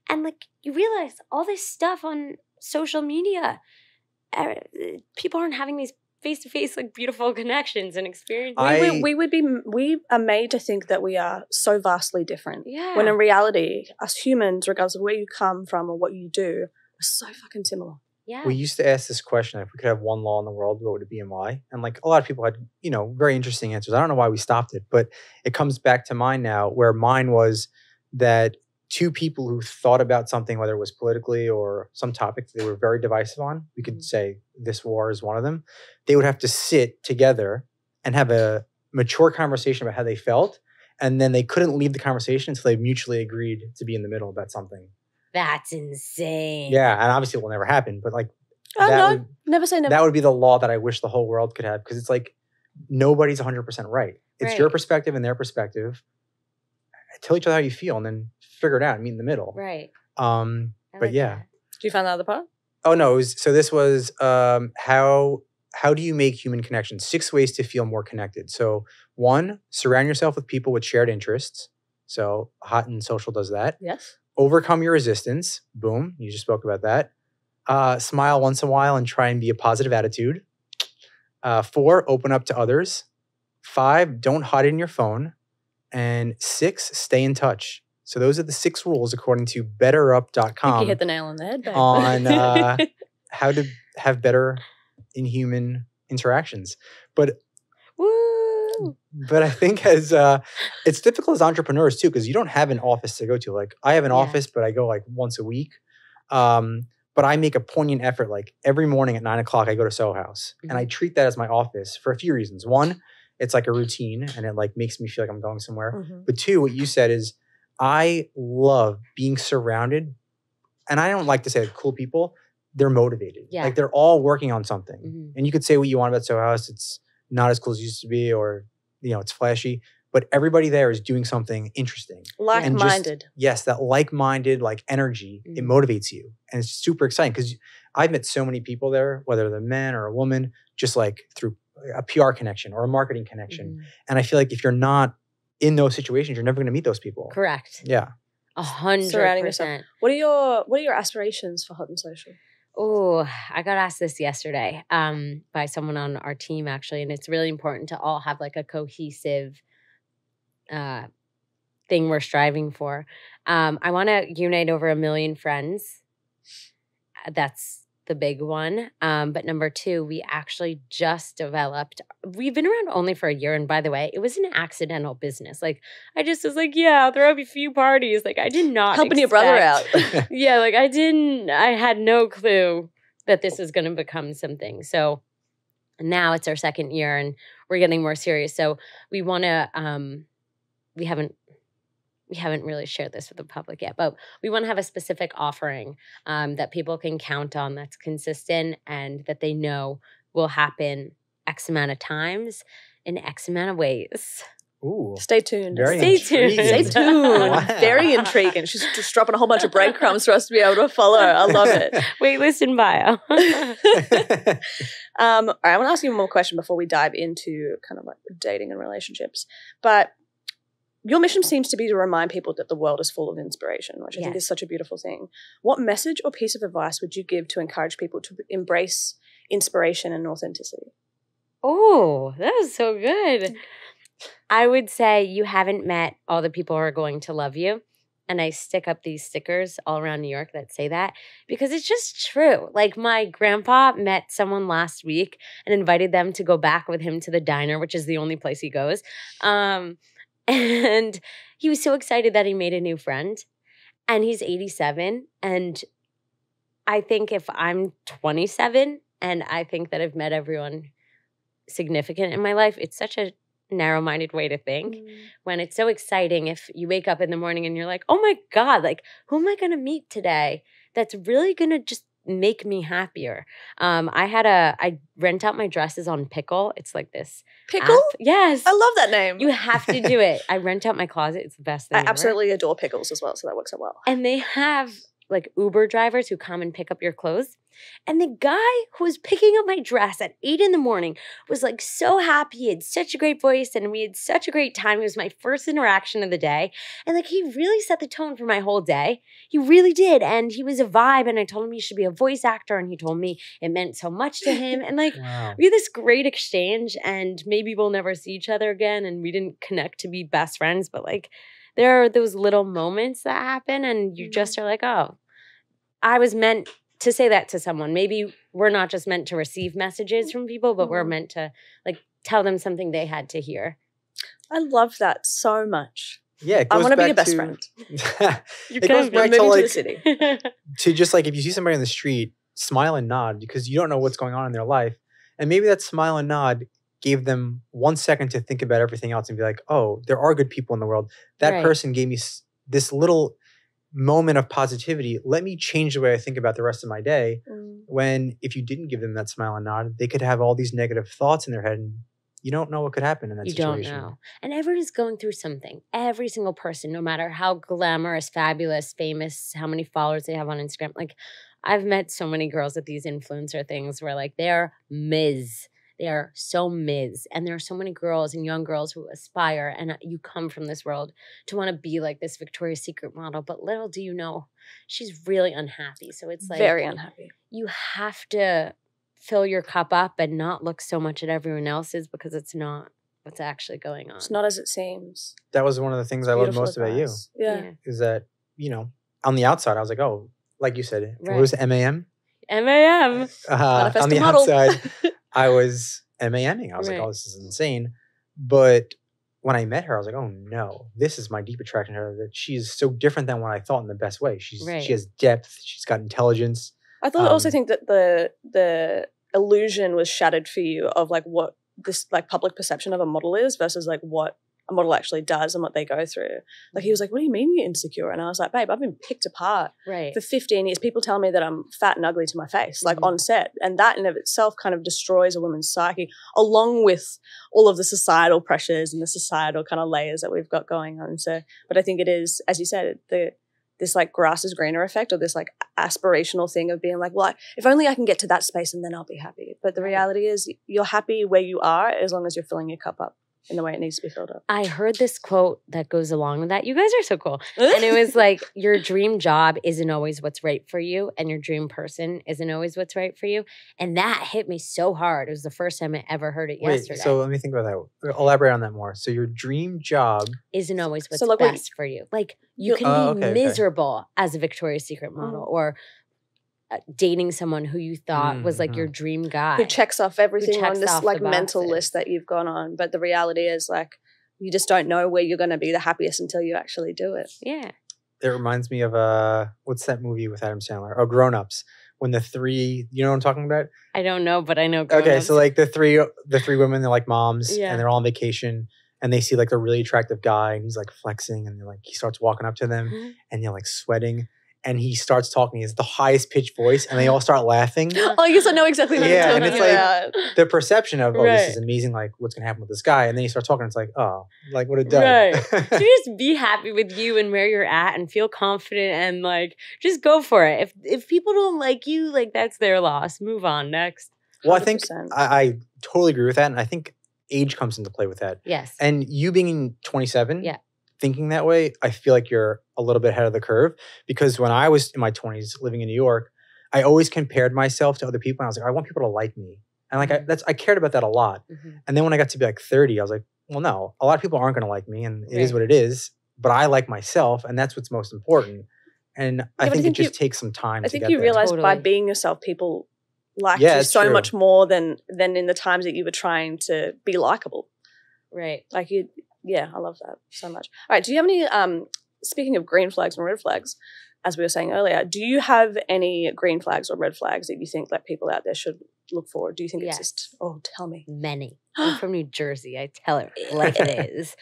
And like, you realize all this stuff on social media, people aren't having these face-to-face like beautiful connections and experiences. We are made to think that we are so vastly different. Yeah. When in reality, us humans, regardless of where you come from or what you do, are so fucking similar. Yeah. We used to ask this question, if we could have one law in the world, what would it be and why? And like a lot of people had, very interesting answers. I don't know why we stopped it, but it comes back to mine now, where mine was that two people who thought about something, whether it was politically or some topic that they were very divisive on, we could say this war is one of them, they would have to sit together and have a mature conversation about how they felt. And then they couldn't leave the conversation until they mutually agreed to be in the middle about something. That's insane. Yeah, and obviously it will never happen, but like Never say never. that would be the law that I wish the whole world could have, because it's like nobody's 100% right. It's your perspective and their perspective. Tell each other how you feel and then figure it out and meet in the middle. Right. But yeah. That. Do you find the other part? Oh no, this was how do you make human connections? 6 ways to feel more connected. So 1, surround yourself with people with shared interests. So Hot and Social does that. Yes. Overcome your resistance. Boom. You just spoke about that. Smile once in a while and try and be a positive attitude. 4, open up to others. 5, don't hide in your phone. And 6, stay in touch. So those are the 6 rules according to betterup.com. I think you hit the nail on the head, babe. On how to have better inhuman interactions. But I think it's difficult as entrepreneurs too, because you don't have an office to go to. Like I have an office, but I go like once a week. But I make a poignant effort. Like every morning at 9 o'clock, I go to Soho House, and I treat that as my office for a few reasons. 1, it's like a routine, and it like makes me feel like I'm going somewhere. Mm-hmm. But 2, what you said is I love being surrounded, and I don't like to say like cool people. They're motivated. Yeah. Like they're all working on something. Mm-hmm. And you could say what you want about Soho House. It's not as cool as it used to be, or it's flashy. But everybody there is doing something interesting. Like-minded. Yes, that like-minded, like energy, it motivates you. And it's super exciting because I've met so many people there, whether they're men or a woman, just like through a PR connection or a marketing connection. And I feel like if you're not in those situations, you're never going to meet those people. Correct. Yeah. 100%. What are your aspirations for Hot and Social? Oh, I got asked this yesterday by someone on our team, actually. And it's really important to all have like a cohesive thing we're striving for. I want to unite over 1 million friends. That's the big one. But number 2, we actually just developed, we've been around only for a year. And by the way, it was an accidental business. Like I just was like, yeah, I'll throw up a few parties. Like I did not helping your brother out. Yeah. Like I had no clue that this was going to become something. So now it's our 2nd year and we're getting more serious. So we want to, we haven't really shared this with the public yet, but we want to have a specific offering that people can count on, that's consistent and that they know will happen X amount of times in X amount of ways. Ooh. Stay tuned. Stay tuned. Wow. Very intriguing. She's just dropping a whole bunch of breadcrumbs for us to be able to follow. I love it. Waitlist in bio. All right, I want to ask you one more question before we dive into kind of like dating and relationships. But your mission seems to be to remind people that the world is full of inspiration, which I think is such a beautiful thing. What message or piece of advice would you give to encourage people to embrace inspiration and authenticity? Oh, that was so good. I would say you haven't met all the people who are going to love you. And I stick up these stickers all around New York that say that because it's just true. Like my grandpa met someone last week and invited them to go back with him to the diner, which is the only place he goes. And he was so excited that he made a new friend. And he's 87. And I think if I'm 27 and I think that I've met everyone significant in my life, it's such a narrow-minded way to think when it's so exciting if you wake up in the morning and you're like, oh my God, like who am I going to meet today that's really going to just make me happier. I rent out my dresses on Pickle. It's like this Pickle? app. Yes. I love that name. You have to do it. I rent out my closet. It's the best thing I ever. absolutely adore pickles as well, so that works out well. And they have like Uber drivers who come and pick up your clothes. And the guy who was picking up my dress at 8 a.m. was like so happy. He had such a great voice and we had such a great time. It was my first interaction of the day. And like he really set the tone for my whole day. He really did. And he was a vibe. And I told him he should be a voice actor. And he told me it meant so much to him. And like Wow. we had this great exchange and maybe we'll never see each other again. And we didn't connect to be best friends. But like there are those little moments that happen and you just are like, oh, I was meant to say that to someone. Maybe we're not just meant to receive messages from people, but we're meant to like tell them something they had to hear. I love that so much. Yeah, it I goes want to be back your best to- friend. It goes back to moving to the like city. to just like if you see somebody on the street, smile and nod because you don't know what's going on in their life, and maybe that smile and nod gave them 1 second to think about everything else and be like, oh, there are good people in the world. That Right. person gave me this little moment of positivity. Let me change the way I think about the rest of my day. When if you didn't give them that smile and nod, they could have all these negative thoughts in their head and you don't know what could happen in that You situation. don't know. And everyone's going through something. Every single person, no matter how glamorous, fabulous, famous, how many followers they have on Instagram. Like I've met so many girls at these influencer things where like they're Ms. They are so Ms. And there are so many girls and young girls who aspire and you come from this world to want to be like this Victoria's Secret model. But little do you know, she's really unhappy. So it's like Very unhappy. you have to fill your cup up and not look so much at everyone else's because it's not what's actually going on. It's not as it seems. That was one of the things I loved Beautiful most about you. advice. Yeah. Is that, you know, on the outside, I was like, oh, like you said, Right. what was it, MAM? MAM. Manifest On the a model. outside, I was MAMing. I was like, Right. oh, this is insane. But when I met her, I was like, oh no, this is my deep attraction to her. That she's so different than what I thought in the best way. Right. She has depth. She's got intelligence. I thought also Um, think that the illusion was shattered for you of like what this like public perception of a model is versus like what a model actually does and what they go through. Like he was like, what do you mean you're insecure? And I was like, babe, I've been picked apart Right. for 15 years. People tell me that I'm fat and ugly to my face, like Mhm. on set. And that in of itself kind of destroys a woman's psyche along with all of the societal pressures and the societal kind of layers that we've got going on. So, but I think it is, as you said, this like grass is greener effect or this like aspirational thing of being like, well, if only I can get to that space and then I'll be happy. But the Right. reality is you're happy where you are as long as you're filling your cup up in the way it needs to be filled up. I heard this quote that goes along with that. You guys are so cool. And it was like, your dream job isn't always what's right for you, and your dream person isn't always what's right for you. And that hit me so hard. It was the first time I ever heard it Wait, yesterday. so let me think about that. Elaborate on that more. So your dream job, isn't always what's So, like, what you- best for you. Like you You- can Oh, be okay, okay. miserable as a Victoria's Secret model or dating someone who you thought was like your dream guy. Who checks off everything checks on this off like the mental boxes. list that you've gone on. But the reality is like you just don't know where you're going to be the happiest until you actually do it. Yeah. it reminds me of what's that movie with Adam Sandler? Oh, Grown Ups. When the three, you know what I'm talking about? I don't know, but I know. Okay, grown-ups. so like the three women, they're like moms, Yeah. and they're all on vacation, and they see like a really attractive guy, and he's like flexing, and they're like he starts walking up to them, Mhm. and they're like sweating, and he starts talking. He has the highest pitched voice, and they all start laughing. Oh, yes, I know exactly what Yeah, you're and talking it's like- about. The perception of oh, this Right. is amazing, like what's gonna happen with this guy, and then you start talking, it's like oh, like what a dud. Right. So just be happy with you and where you're at and feel confident and like just go for it. If people don't like you, like that's their loss. Move on next. Well, I think 100%. I totally agree with that, and I think age comes into play with that. Yes. And you being 27, Yeah. thinking that way, I feel like you're a little bit ahead of the curve. Because when I was in my 20s living in New York, I always compared myself to other people. And I was like, I want people to like me. And like I cared about that a lot. Mhm. And then when I got to be like 30, I was like, well, no, a lot of people aren't going to like me, and it is Right. what it is. But I like myself, and that's what's most important. And I but I think it think just takes some time I to think get you there. realize by Totally. being yourself, people like Yeah, you it's so true. much more than in the times that you were trying to be likable. Right. Like you, yeah, I love that so much. All right, do you have any? Speaking of green flags and red flags, as we were saying earlier, do you have any green flags or red flags that you think that people out there should look for? Do you think Yes. it's just? Oh, tell me. Many. I'm from New Jersey. I tell it like it is.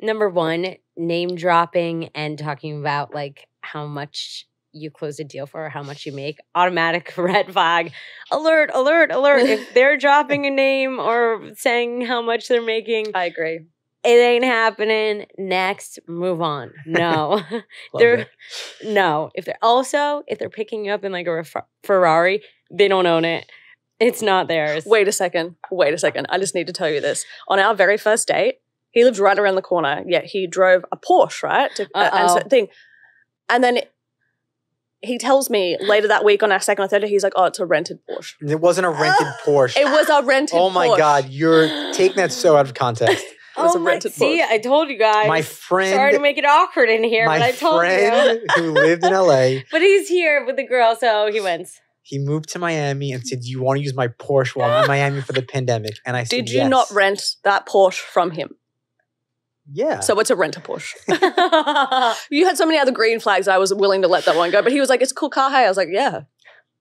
Number one, name dropping and talking about like how much you close a deal for or how much you make, automatic red flag, alert, alert, alert. If they're dropping a name or saying how much they're making, I agree. it ain't happening. Next, move on. No. No. If they're picking you up in like a Ferrari, they don't own it. It's not theirs. Wait a second. I just need to tell you this. On our very first date, he lived right around the corner. Yeah, he drove a Porsche, right? And then he tells me later that week on our second or third day, he's like, oh, it's a rented Porsche. It wasn't a rented Porsche. It was a rented Porsche. Oh my God, you're taking that so out of context. It was a rented Porsche. See, I told you guys. My friend. Sorry to make it awkward in here, but I told you. My friend who lived in LA. But he's here with the girl, so he wins. He moved to Miami and said, do you want to use my Porsche while I'm in Miami for the pandemic? And I said, did you not rent that Porsche from him? Yeah. So it's a renter Porsche. You had so many other green flags, I was willing to let that one go. But he was like, it's a cool car. Hey, I was like, yeah,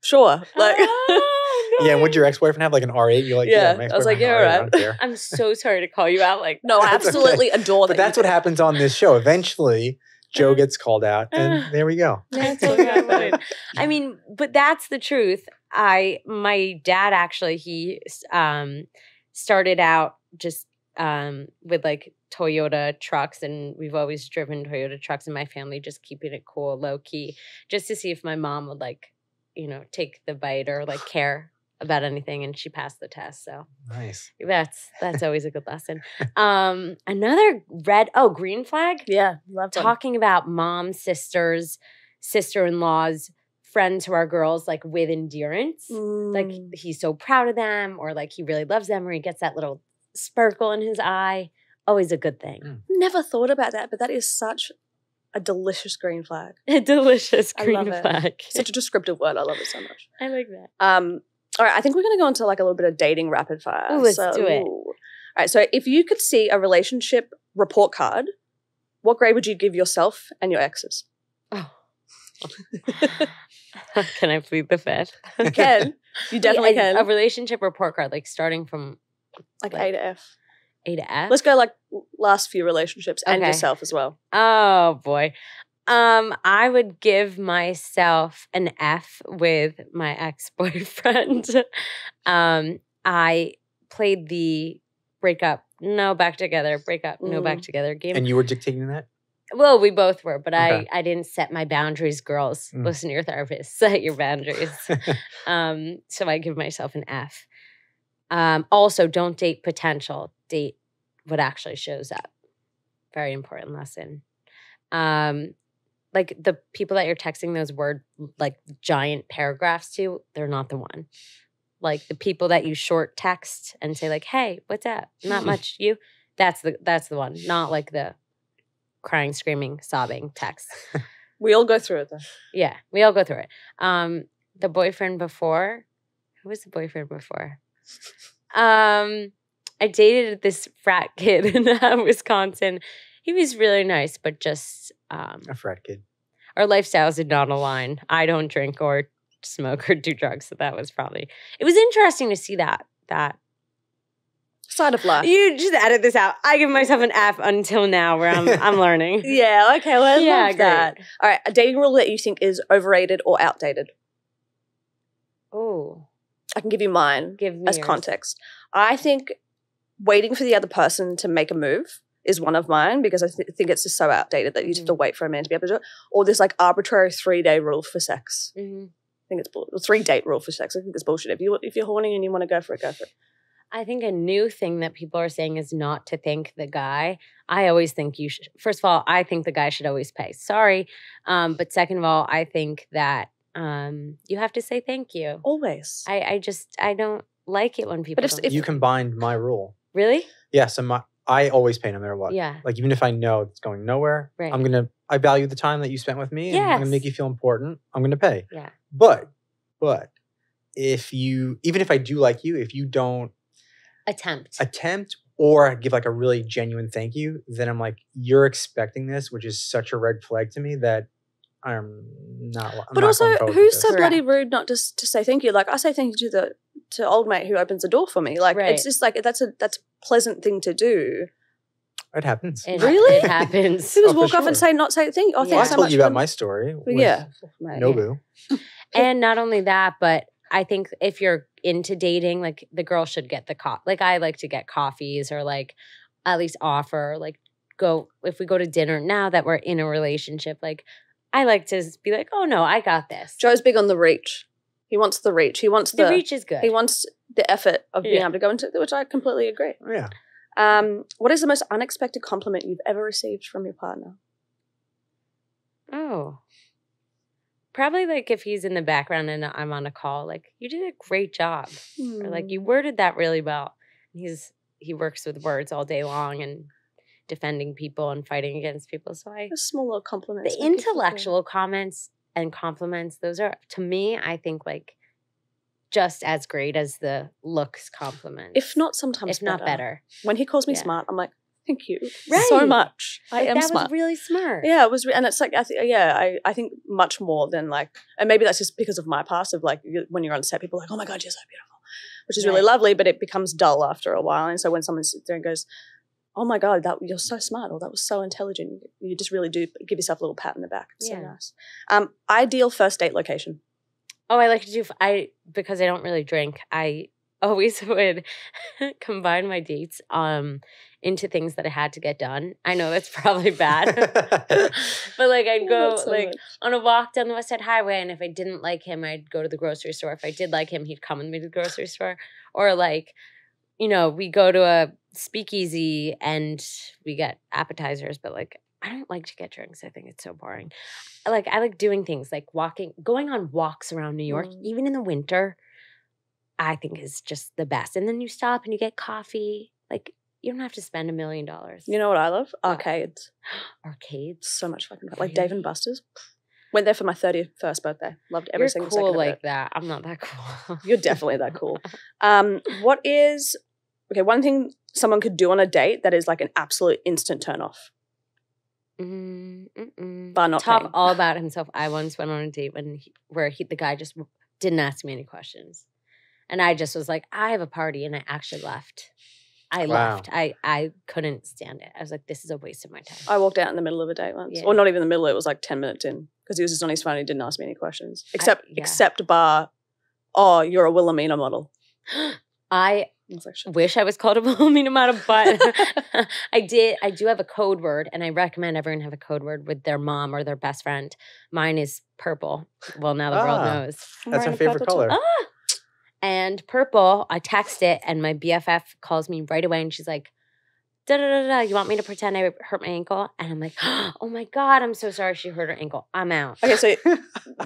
sure. Like, yeah, and would your ex-boyfriend have like an R8? You're like, yeah. My I was like, yeah, R8, I right. don't care. I'm so sorry to call you out like no, I absolutely adore that. But that's what happens on this show. Eventually, Joe gets called out, and there we go. That's okay. I mean, but that's the truth. My dad actually, he started out just with like Toyota trucks, and we've always driven Toyota trucks in my family, just keeping it cool, low key, just to see if my mom would like, take the bite or like care about anything, and she passed the test. So nice. That's always a good lesson. Another green flag. Yeah, love them. Talking about moms, sisters, sister-in-laws, friends who are girls, like with endurance. Like he's so proud of them, or like he really loves them, or he gets that little sparkle in his eye. Always a good thing. Never thought about that, but that is such a delicious green flag. A delicious green flag. Such a descriptive word. I love it so much. I like that. All right, I think we're going to go into like a little bit of dating rapid fire. Ooh, let's do it. All right, so if you could see a relationship report card, what grade would you give yourself and your exes? Oh. Can I plead the fifth? You can. You definitely can. A relationship report card, like starting from like A to F. A to F? Let's go like last few relationships and Okay. yourself as well. Oh, boy. I would give myself an F with my ex-boyfriend. I played the breakup, no back together, breakup, no back together game. And you were dictating that? Well, we both were, but Okay. I didn't set my boundaries. Girls, listen to your therapist. Set your boundaries. So I give myself an F. Also, don't date potential. Date what actually shows up. Very important lesson. Like the people that you're texting those like giant paragraphs to, they're not the one. Like the people that you short text and say like, "Hey, what's up? Not much. You." That's the one. Not like the crying, screaming, sobbing text. We all go through it though. Yeah, we all go through it. The boyfriend before, who was the boyfriend before? I dated this frat kid in Wisconsin. He was really nice, but just a frat kid. Our lifestyles did not align. I don't drink or smoke or do drugs, so that was probably. It was interesting to see that side of life. You just edit this out. I give myself an F until now, where I'm learning. Yeah. Okay. Well, I love that. Great. All right. A dating rule that you think is overrated or outdated. Oh, I can give you mine. Give me as yours. context. I think waiting for the other person to make a move is one of mine, because I think it's just so outdated that you have to wait for a man to be able to do it. Or this like arbitrary 3-day rule for sex. Mm-hmm. I think it's 3-date rule for sex. I think it's bullshit. If you're horny and you want to go for it, go for it. I think a new thing that people are saying is not to thank the guy. I always think you should. First of all, I think the guy should always pay. Sorry. But second of all, I think that you have to say thank you. Always. I don't like it when people But don't. if You combined my rule. Really? Yeah, so I always pay no matter what. Yeah. Like even if I know it's going nowhere, Right. I value the time that you spent with me, and I'm Yes. gonna make you feel important. I'm gonna pay. Yeah. But even if I do like you, if you don't attempt or give like a really genuine thank you, then I'm like, you're expecting this, which is such a red flag to me that I'm not. But also, who's so bloody rude not just to say thank you? Like I say thank you to old mate who opens the door for me. Like Right. it's just like that's a pleasant thing to do. It happens. Really? It happens. People Oh, just for walk off and sure. say not say thing. Oh, Yeah. Well, I thanks so told much. you about for- my story. With Yeah. Mate. Nobu. And not only that, but I think if you're into dating, like the girl should get the like I like to get coffees or like at least offer like if we go to dinner now that we're in a relationship, like I like to be like, oh no, I got this. Joe's big on the reach. He wants the reach. He wants The reach is good. He wants the effort of being Yeah. able to go into, which I completely agree. Yeah. What is the most unexpected compliment you've ever received from your partner? Oh. Probably like if he's in the background and I'm on a call, like you did a great job. Or like you worded that really well. He works with words all day long and defending people and fighting against people. So A small little compliment. the intellectual comments and compliments, those are to me, I think like just as great as the looks compliments. If not sometimes if not better. When he calls me Yeah. smart, I'm like, thank you Right. so much. I Like, am that smart. was really smart. Yeah, it was, and it's like I think much more than like, and maybe that's just because of my past of like when you're on set, people are like, oh my god, you're so beautiful, which is really Right. lovely, but it becomes dull after a while. And so when someone sits there and goes, oh my god, you're so smart, or that was so intelligent, you just really do give yourself a little pat in the back. It's so Yeah. nice. Ideal first date location. Oh, I like to do because I don't really drink. I always would combine my dates into things that I had to get done. I know that's probably bad. But like I'd go So like much. on a walk down the West Side Highway, and if I didn't like him, I'd go to the grocery store. If I did like him, he'd come with me to the grocery store. Or like, we go to a speakeasy and we get appetizers, but like I don't like to get drinks. I think it's so boring. I like doing things like going on walks around New York, even in the winter, I think is just the best. And then you stop and you get coffee. Like you don't have to spend $1 million. You know what I love? What? Arcades. Arcades. So much fucking fun. Really? Like Dave and Buster's. Went there for my 31st birthday. Loved every You're single cool second of like it. that. I'm not that cool. You're definitely that cool. What is one thing someone could do on a date that is like an absolute instant turn off? Bar not Talk paying. all about himself. I once went on a date where the guy just didn't ask me any questions. And I just was like, I have a party, and I actually left. I Wow. left. I couldn't stand it. I was like, this is a waste of my time. I walked out in the middle of a date once. Yeah. Or not even the middle, it was like 10 minutes in. Because he was just on his phone, he didn't ask me any questions. Except bar, oh, you're a Wilhelmina model. I I was like, shut wish I was called a Wilhelmina model, but I do have a code word, and I recommend everyone have a code word with their mom or their best friend. Mine is purple. Well, now the world knows. I'm That's wearing my a favorite purple color. top. Ah! And purple, I text it, and my BFF calls me right away, and she's like, da-da-da-da, you want me to pretend I hurt my ankle? And I'm like, oh my God, I'm so sorry she hurt her ankle. I'm out. Okay, so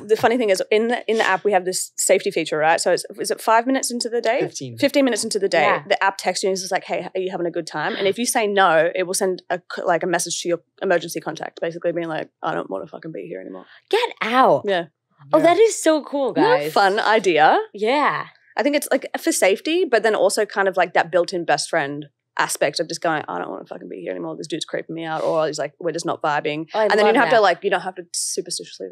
the funny thing is, in the app, we have this safety feature, right? So is it 5 minutes into the day? 15. 15 minutes into the day, Yeah. the app texts you and is like, hey, are you having a good time? And if you say no, it will send a message to your emergency contact, basically being like, I don't want to fucking be here anymore. Get out. Yeah. Oh, that is so cool, guys. Fun idea. Yeah. I think it's like for safety, but then also kind of like that built-in best friend aspect of just going, I don't want to fucking be here anymore. This dude's creeping me out, or he's like, we're just not vibing. Oh, I and then you love don't have that. to like, you don't have to superstitiously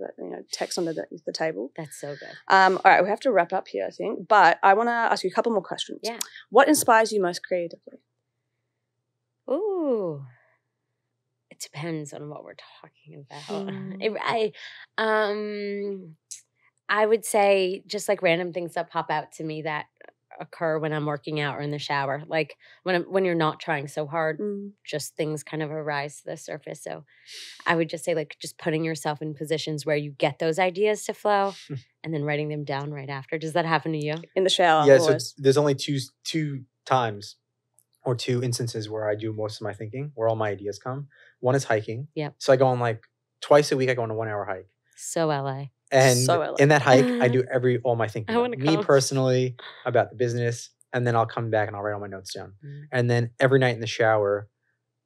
text under the table. That's so good. All right, we have to wrap up here, I think. But I want to ask you a couple more questions. Yeah. What inspires you most creatively? Ooh. It depends on what we're talking about. I would say just like random things that pop out to me that occur when I'm working out or in the shower. Like when you're not trying so hard, just things kind of arise to the surface. So I would just say like just putting yourself in positions where you get those ideas to flow and then writing them down right after. Does that happen to you? In the shower, Yeah, so always. there's only two times or two instances where I do most of my thinking, where all my ideas come. One is hiking. Yep. So I go on like twice a week, I go on a 1 hour hike. So LA. And So LA. in that hike, I do all my thinking. I wanna about me come. personally, about the business, and then I'll come back and I'll write all my notes down. Mm. And then every night in the shower,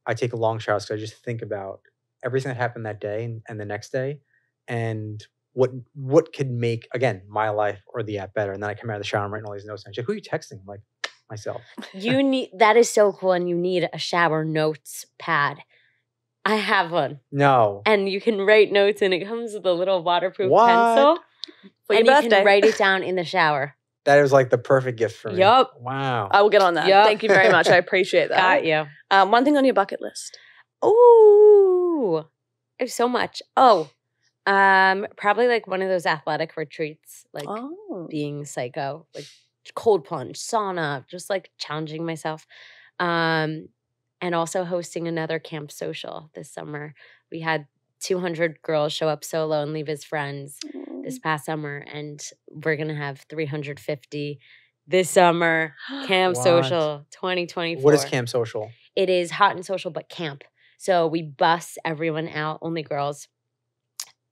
I take a long shower because I just think about everything that happened that day and the next day, and what could make, again, my life or the app better. And then I come out of the shower and I'm writing all these notes. And she's like, who are you texting? I'm like, myself. That is so cool, and you need a shower notes pad. I have one, No. and you can write notes, and it comes with a little waterproof What? pencil, For your and you birthday. can write it down in the shower. That was like the perfect gift for me. Yup. Wow. I will get on that. Yep. Thank you very much. I appreciate that. Got you. One thing on your bucket list. Ooh, there's so much. Oh, probably like one of those athletic retreats, like being psycho, like cold plunge, sauna, just like challenging myself. And also hosting another camp social this summer. We had 200 girls show up solo and leave as friends this past summer, and we're gonna have 350 this summer. Camp What? social 2024. What is camp social? It is hot and social, but camp. So we bus everyone out, only girls,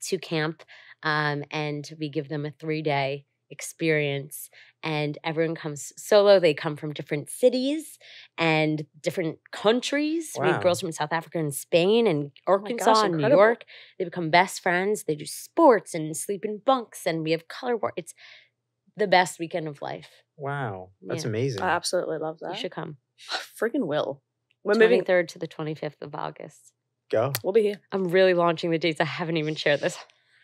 to camp, and we give them a 3-day experience. And everyone comes solo. They come from different cities and different countries. We have Wow. girls from South Africa and Spain and Arkansas gosh, and New incredible. York. They become best friends. They do sports and sleep in bunks, and we have color work. It's the best weekend of life. Wow. That's Yeah. amazing. I absolutely love that. You should come. Freaking will. We're moving. 23rd to the 25th of August. Go. We'll be here. I'm really launching the dates. I haven't even shared this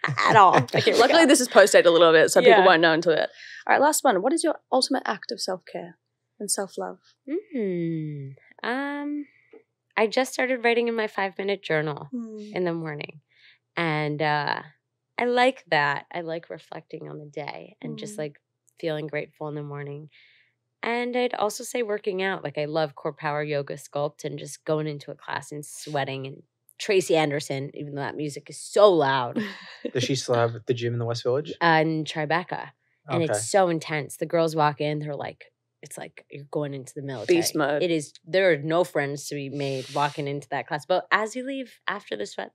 at all. Okay, Luckily, this is posted a little bit, so people Yeah. won't know until it. All right, last one. What is your ultimate act of self-care and self-love? I just started writing in my 5-minute journal in the morning. And I like that. I like reflecting on the day and just like feeling grateful in the morning. And I'd also say working out. Like I love core power yoga sculpt and just going into a class and sweating. And Tracy Anderson, even though that music is so loud, Does she still have the gym in the West Village? in Tribeca. And Okay. it's so intense. The girls walk in, they're like, it's like you're going into the military. Beast mode. It is. There are no friends to be made walking into that class. But as you leave after the sweat,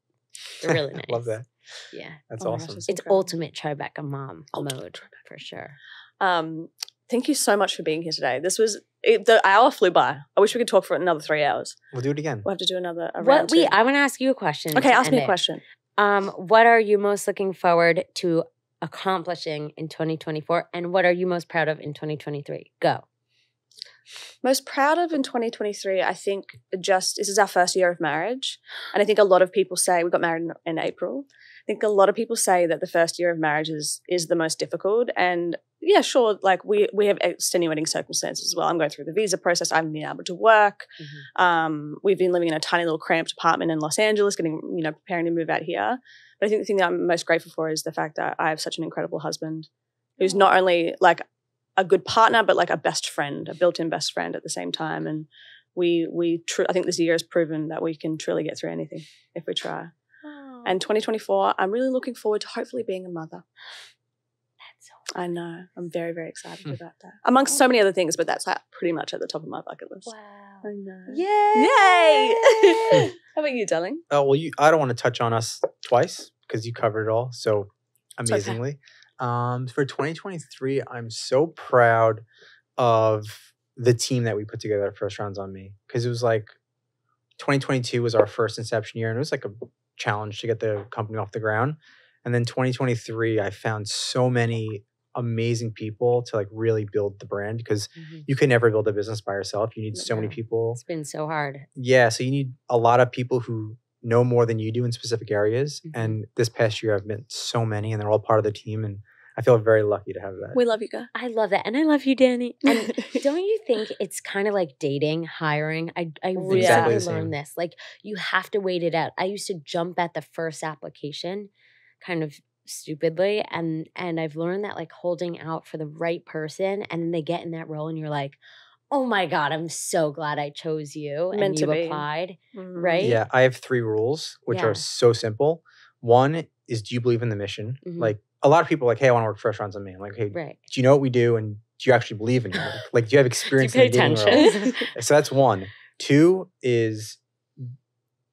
they're really nice. Love that. Yeah. That's Oh my gosh, awesome. It's incredible. ultimate Tribeca mom mode for sure. Thank you so much for being here today. This was the hour flew by. I wish we could talk for another 3 hours. We'll do it again. We'll have to do another What round two. I want to ask you a question. Okay, to ask me end a it. question. What are you most looking forward to accomplishing in 2024, and what are you most proud of in 2023? Go. Most proud of in 2023, I think this is our first year of marriage. And I think a lot of people say, we got married in April. I think a lot of people say that the first year of marriage is the most difficult. And yeah, sure, like we have extenuating circumstances as well. I'm going through the visa process. I haven't been able to work. We've been living in a tiny little cramped apartment in Los Angeles, preparing to move out here. But I think the thing that I'm most grateful for is the fact that I have such an incredible husband who's not only like a good partner, but like a best friend, a built-in best friend at the same time. And I think this year has proven that we can truly get through anything if we try. Oh, And 2024, I'm really looking forward to hopefully being a mother. that's so I know. I'm very, very excited about that. Amongst so many other things, but that's like pretty much at the top of my bucket list. wow. I know. Yay! Yay! How about you, darling? Oh, well, I don't want to touch on us twice because you covered it all so okay. amazingly. For 2023, I'm so proud of the team that we put together at First Rounds on Me, because it was like 2022 was our first inception year, and it was like a challenge to get the company off the ground. And then 2023, I found so many amazing people to like really build the brand, because you can never build a business by yourself. You need so many No. people. It's been so hard. Yeah, so you need a lot of people who know more than you do in specific areas. And this past year, I've met so many, and they're all part of the team. And I feel very lucky to have that. We love you, guys. I love that. And I love you, Danny. And don't you think it's kind of like dating, hiring? I recently Exactly the same. learned this. Like, you have to wait it out. I used to jump at the first application kind of stupidly. And I've learned that like holding out for the right person, and then they get in that role and you're like, oh my God, I'm so glad I chose you and Meant you to be. applied. Mm. Right? Yeah, I have 3 rules, which Yeah. are so simple. One is, do you believe in the mission? Mhm. Like, a lot of people are like, hey, I want to work First Rounds on Me. I'm like, hey, Right. do you know what we do? And do you actually believe in it? Like, do you have Do you experience pay in the dating world? attention? So that's 1. 2 is,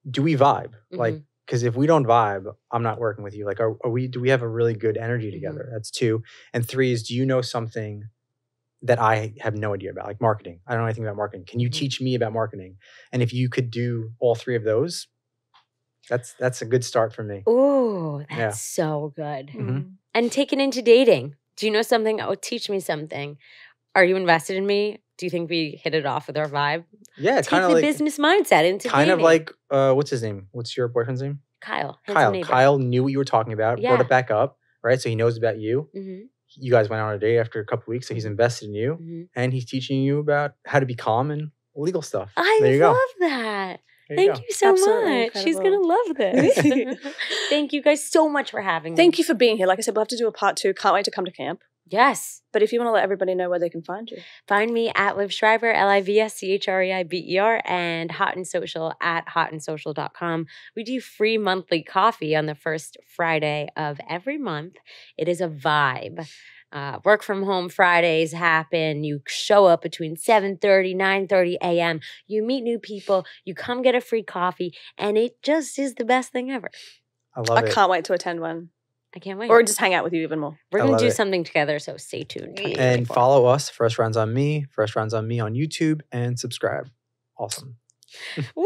do we vibe? Like, because if we don't vibe, I'm not working with you. Like, do we have a really good energy together? That's 2. And 3 is, do you know something that I have no idea about, like marketing? I don't know anything about marketing. Can you teach me about marketing? And if you could do all 3 of those, that's a good start for me. Ooh, that's Yeah. so good. Mhm. And take it into dating. Do you know something? Oh, teach me something. Are you invested in me? Do you think we hit it off with our vibe? Yeah, Take kind the of like business mindset into dating. like what's his name? What's your boyfriend's name? Kyle. handsome Kyle. neighbor. Kyle knew what you were talking about, brought Yeah. it back up, right? So he knows about you. Mhm. you guys went out on a date after a couple weeks, so he's invested in you, Mhm. and he's teaching you about how to be calm and legal stuff. I There you love go. that. There you Thank go. you so Absolutely much. She's going to incredible. love this. Thank you guys so much for having me. Thank you for being here. Like I said, we'll have to do a part 2. Can't wait to come to camp. Yes. But if you want to let everybody know where they can find you. Find me at Liv Schreiber, LivSchreiber, and Hot and Social at hotandsocial.com. We do free monthly coffee on the first Friday of every month. It is a vibe. Work from home Fridays happen. You show up between 7:30, 9:30 a.m. You meet new people. You come get a free coffee. And it just is the best thing ever. I love I it. can't wait to attend one. I can't wait. Or just hang out with you even more. We're I going love to do it. something together, so stay tuned. And And 2024. follow us, First Rounds on Me on YouTube, and subscribe. Awesome. Woo!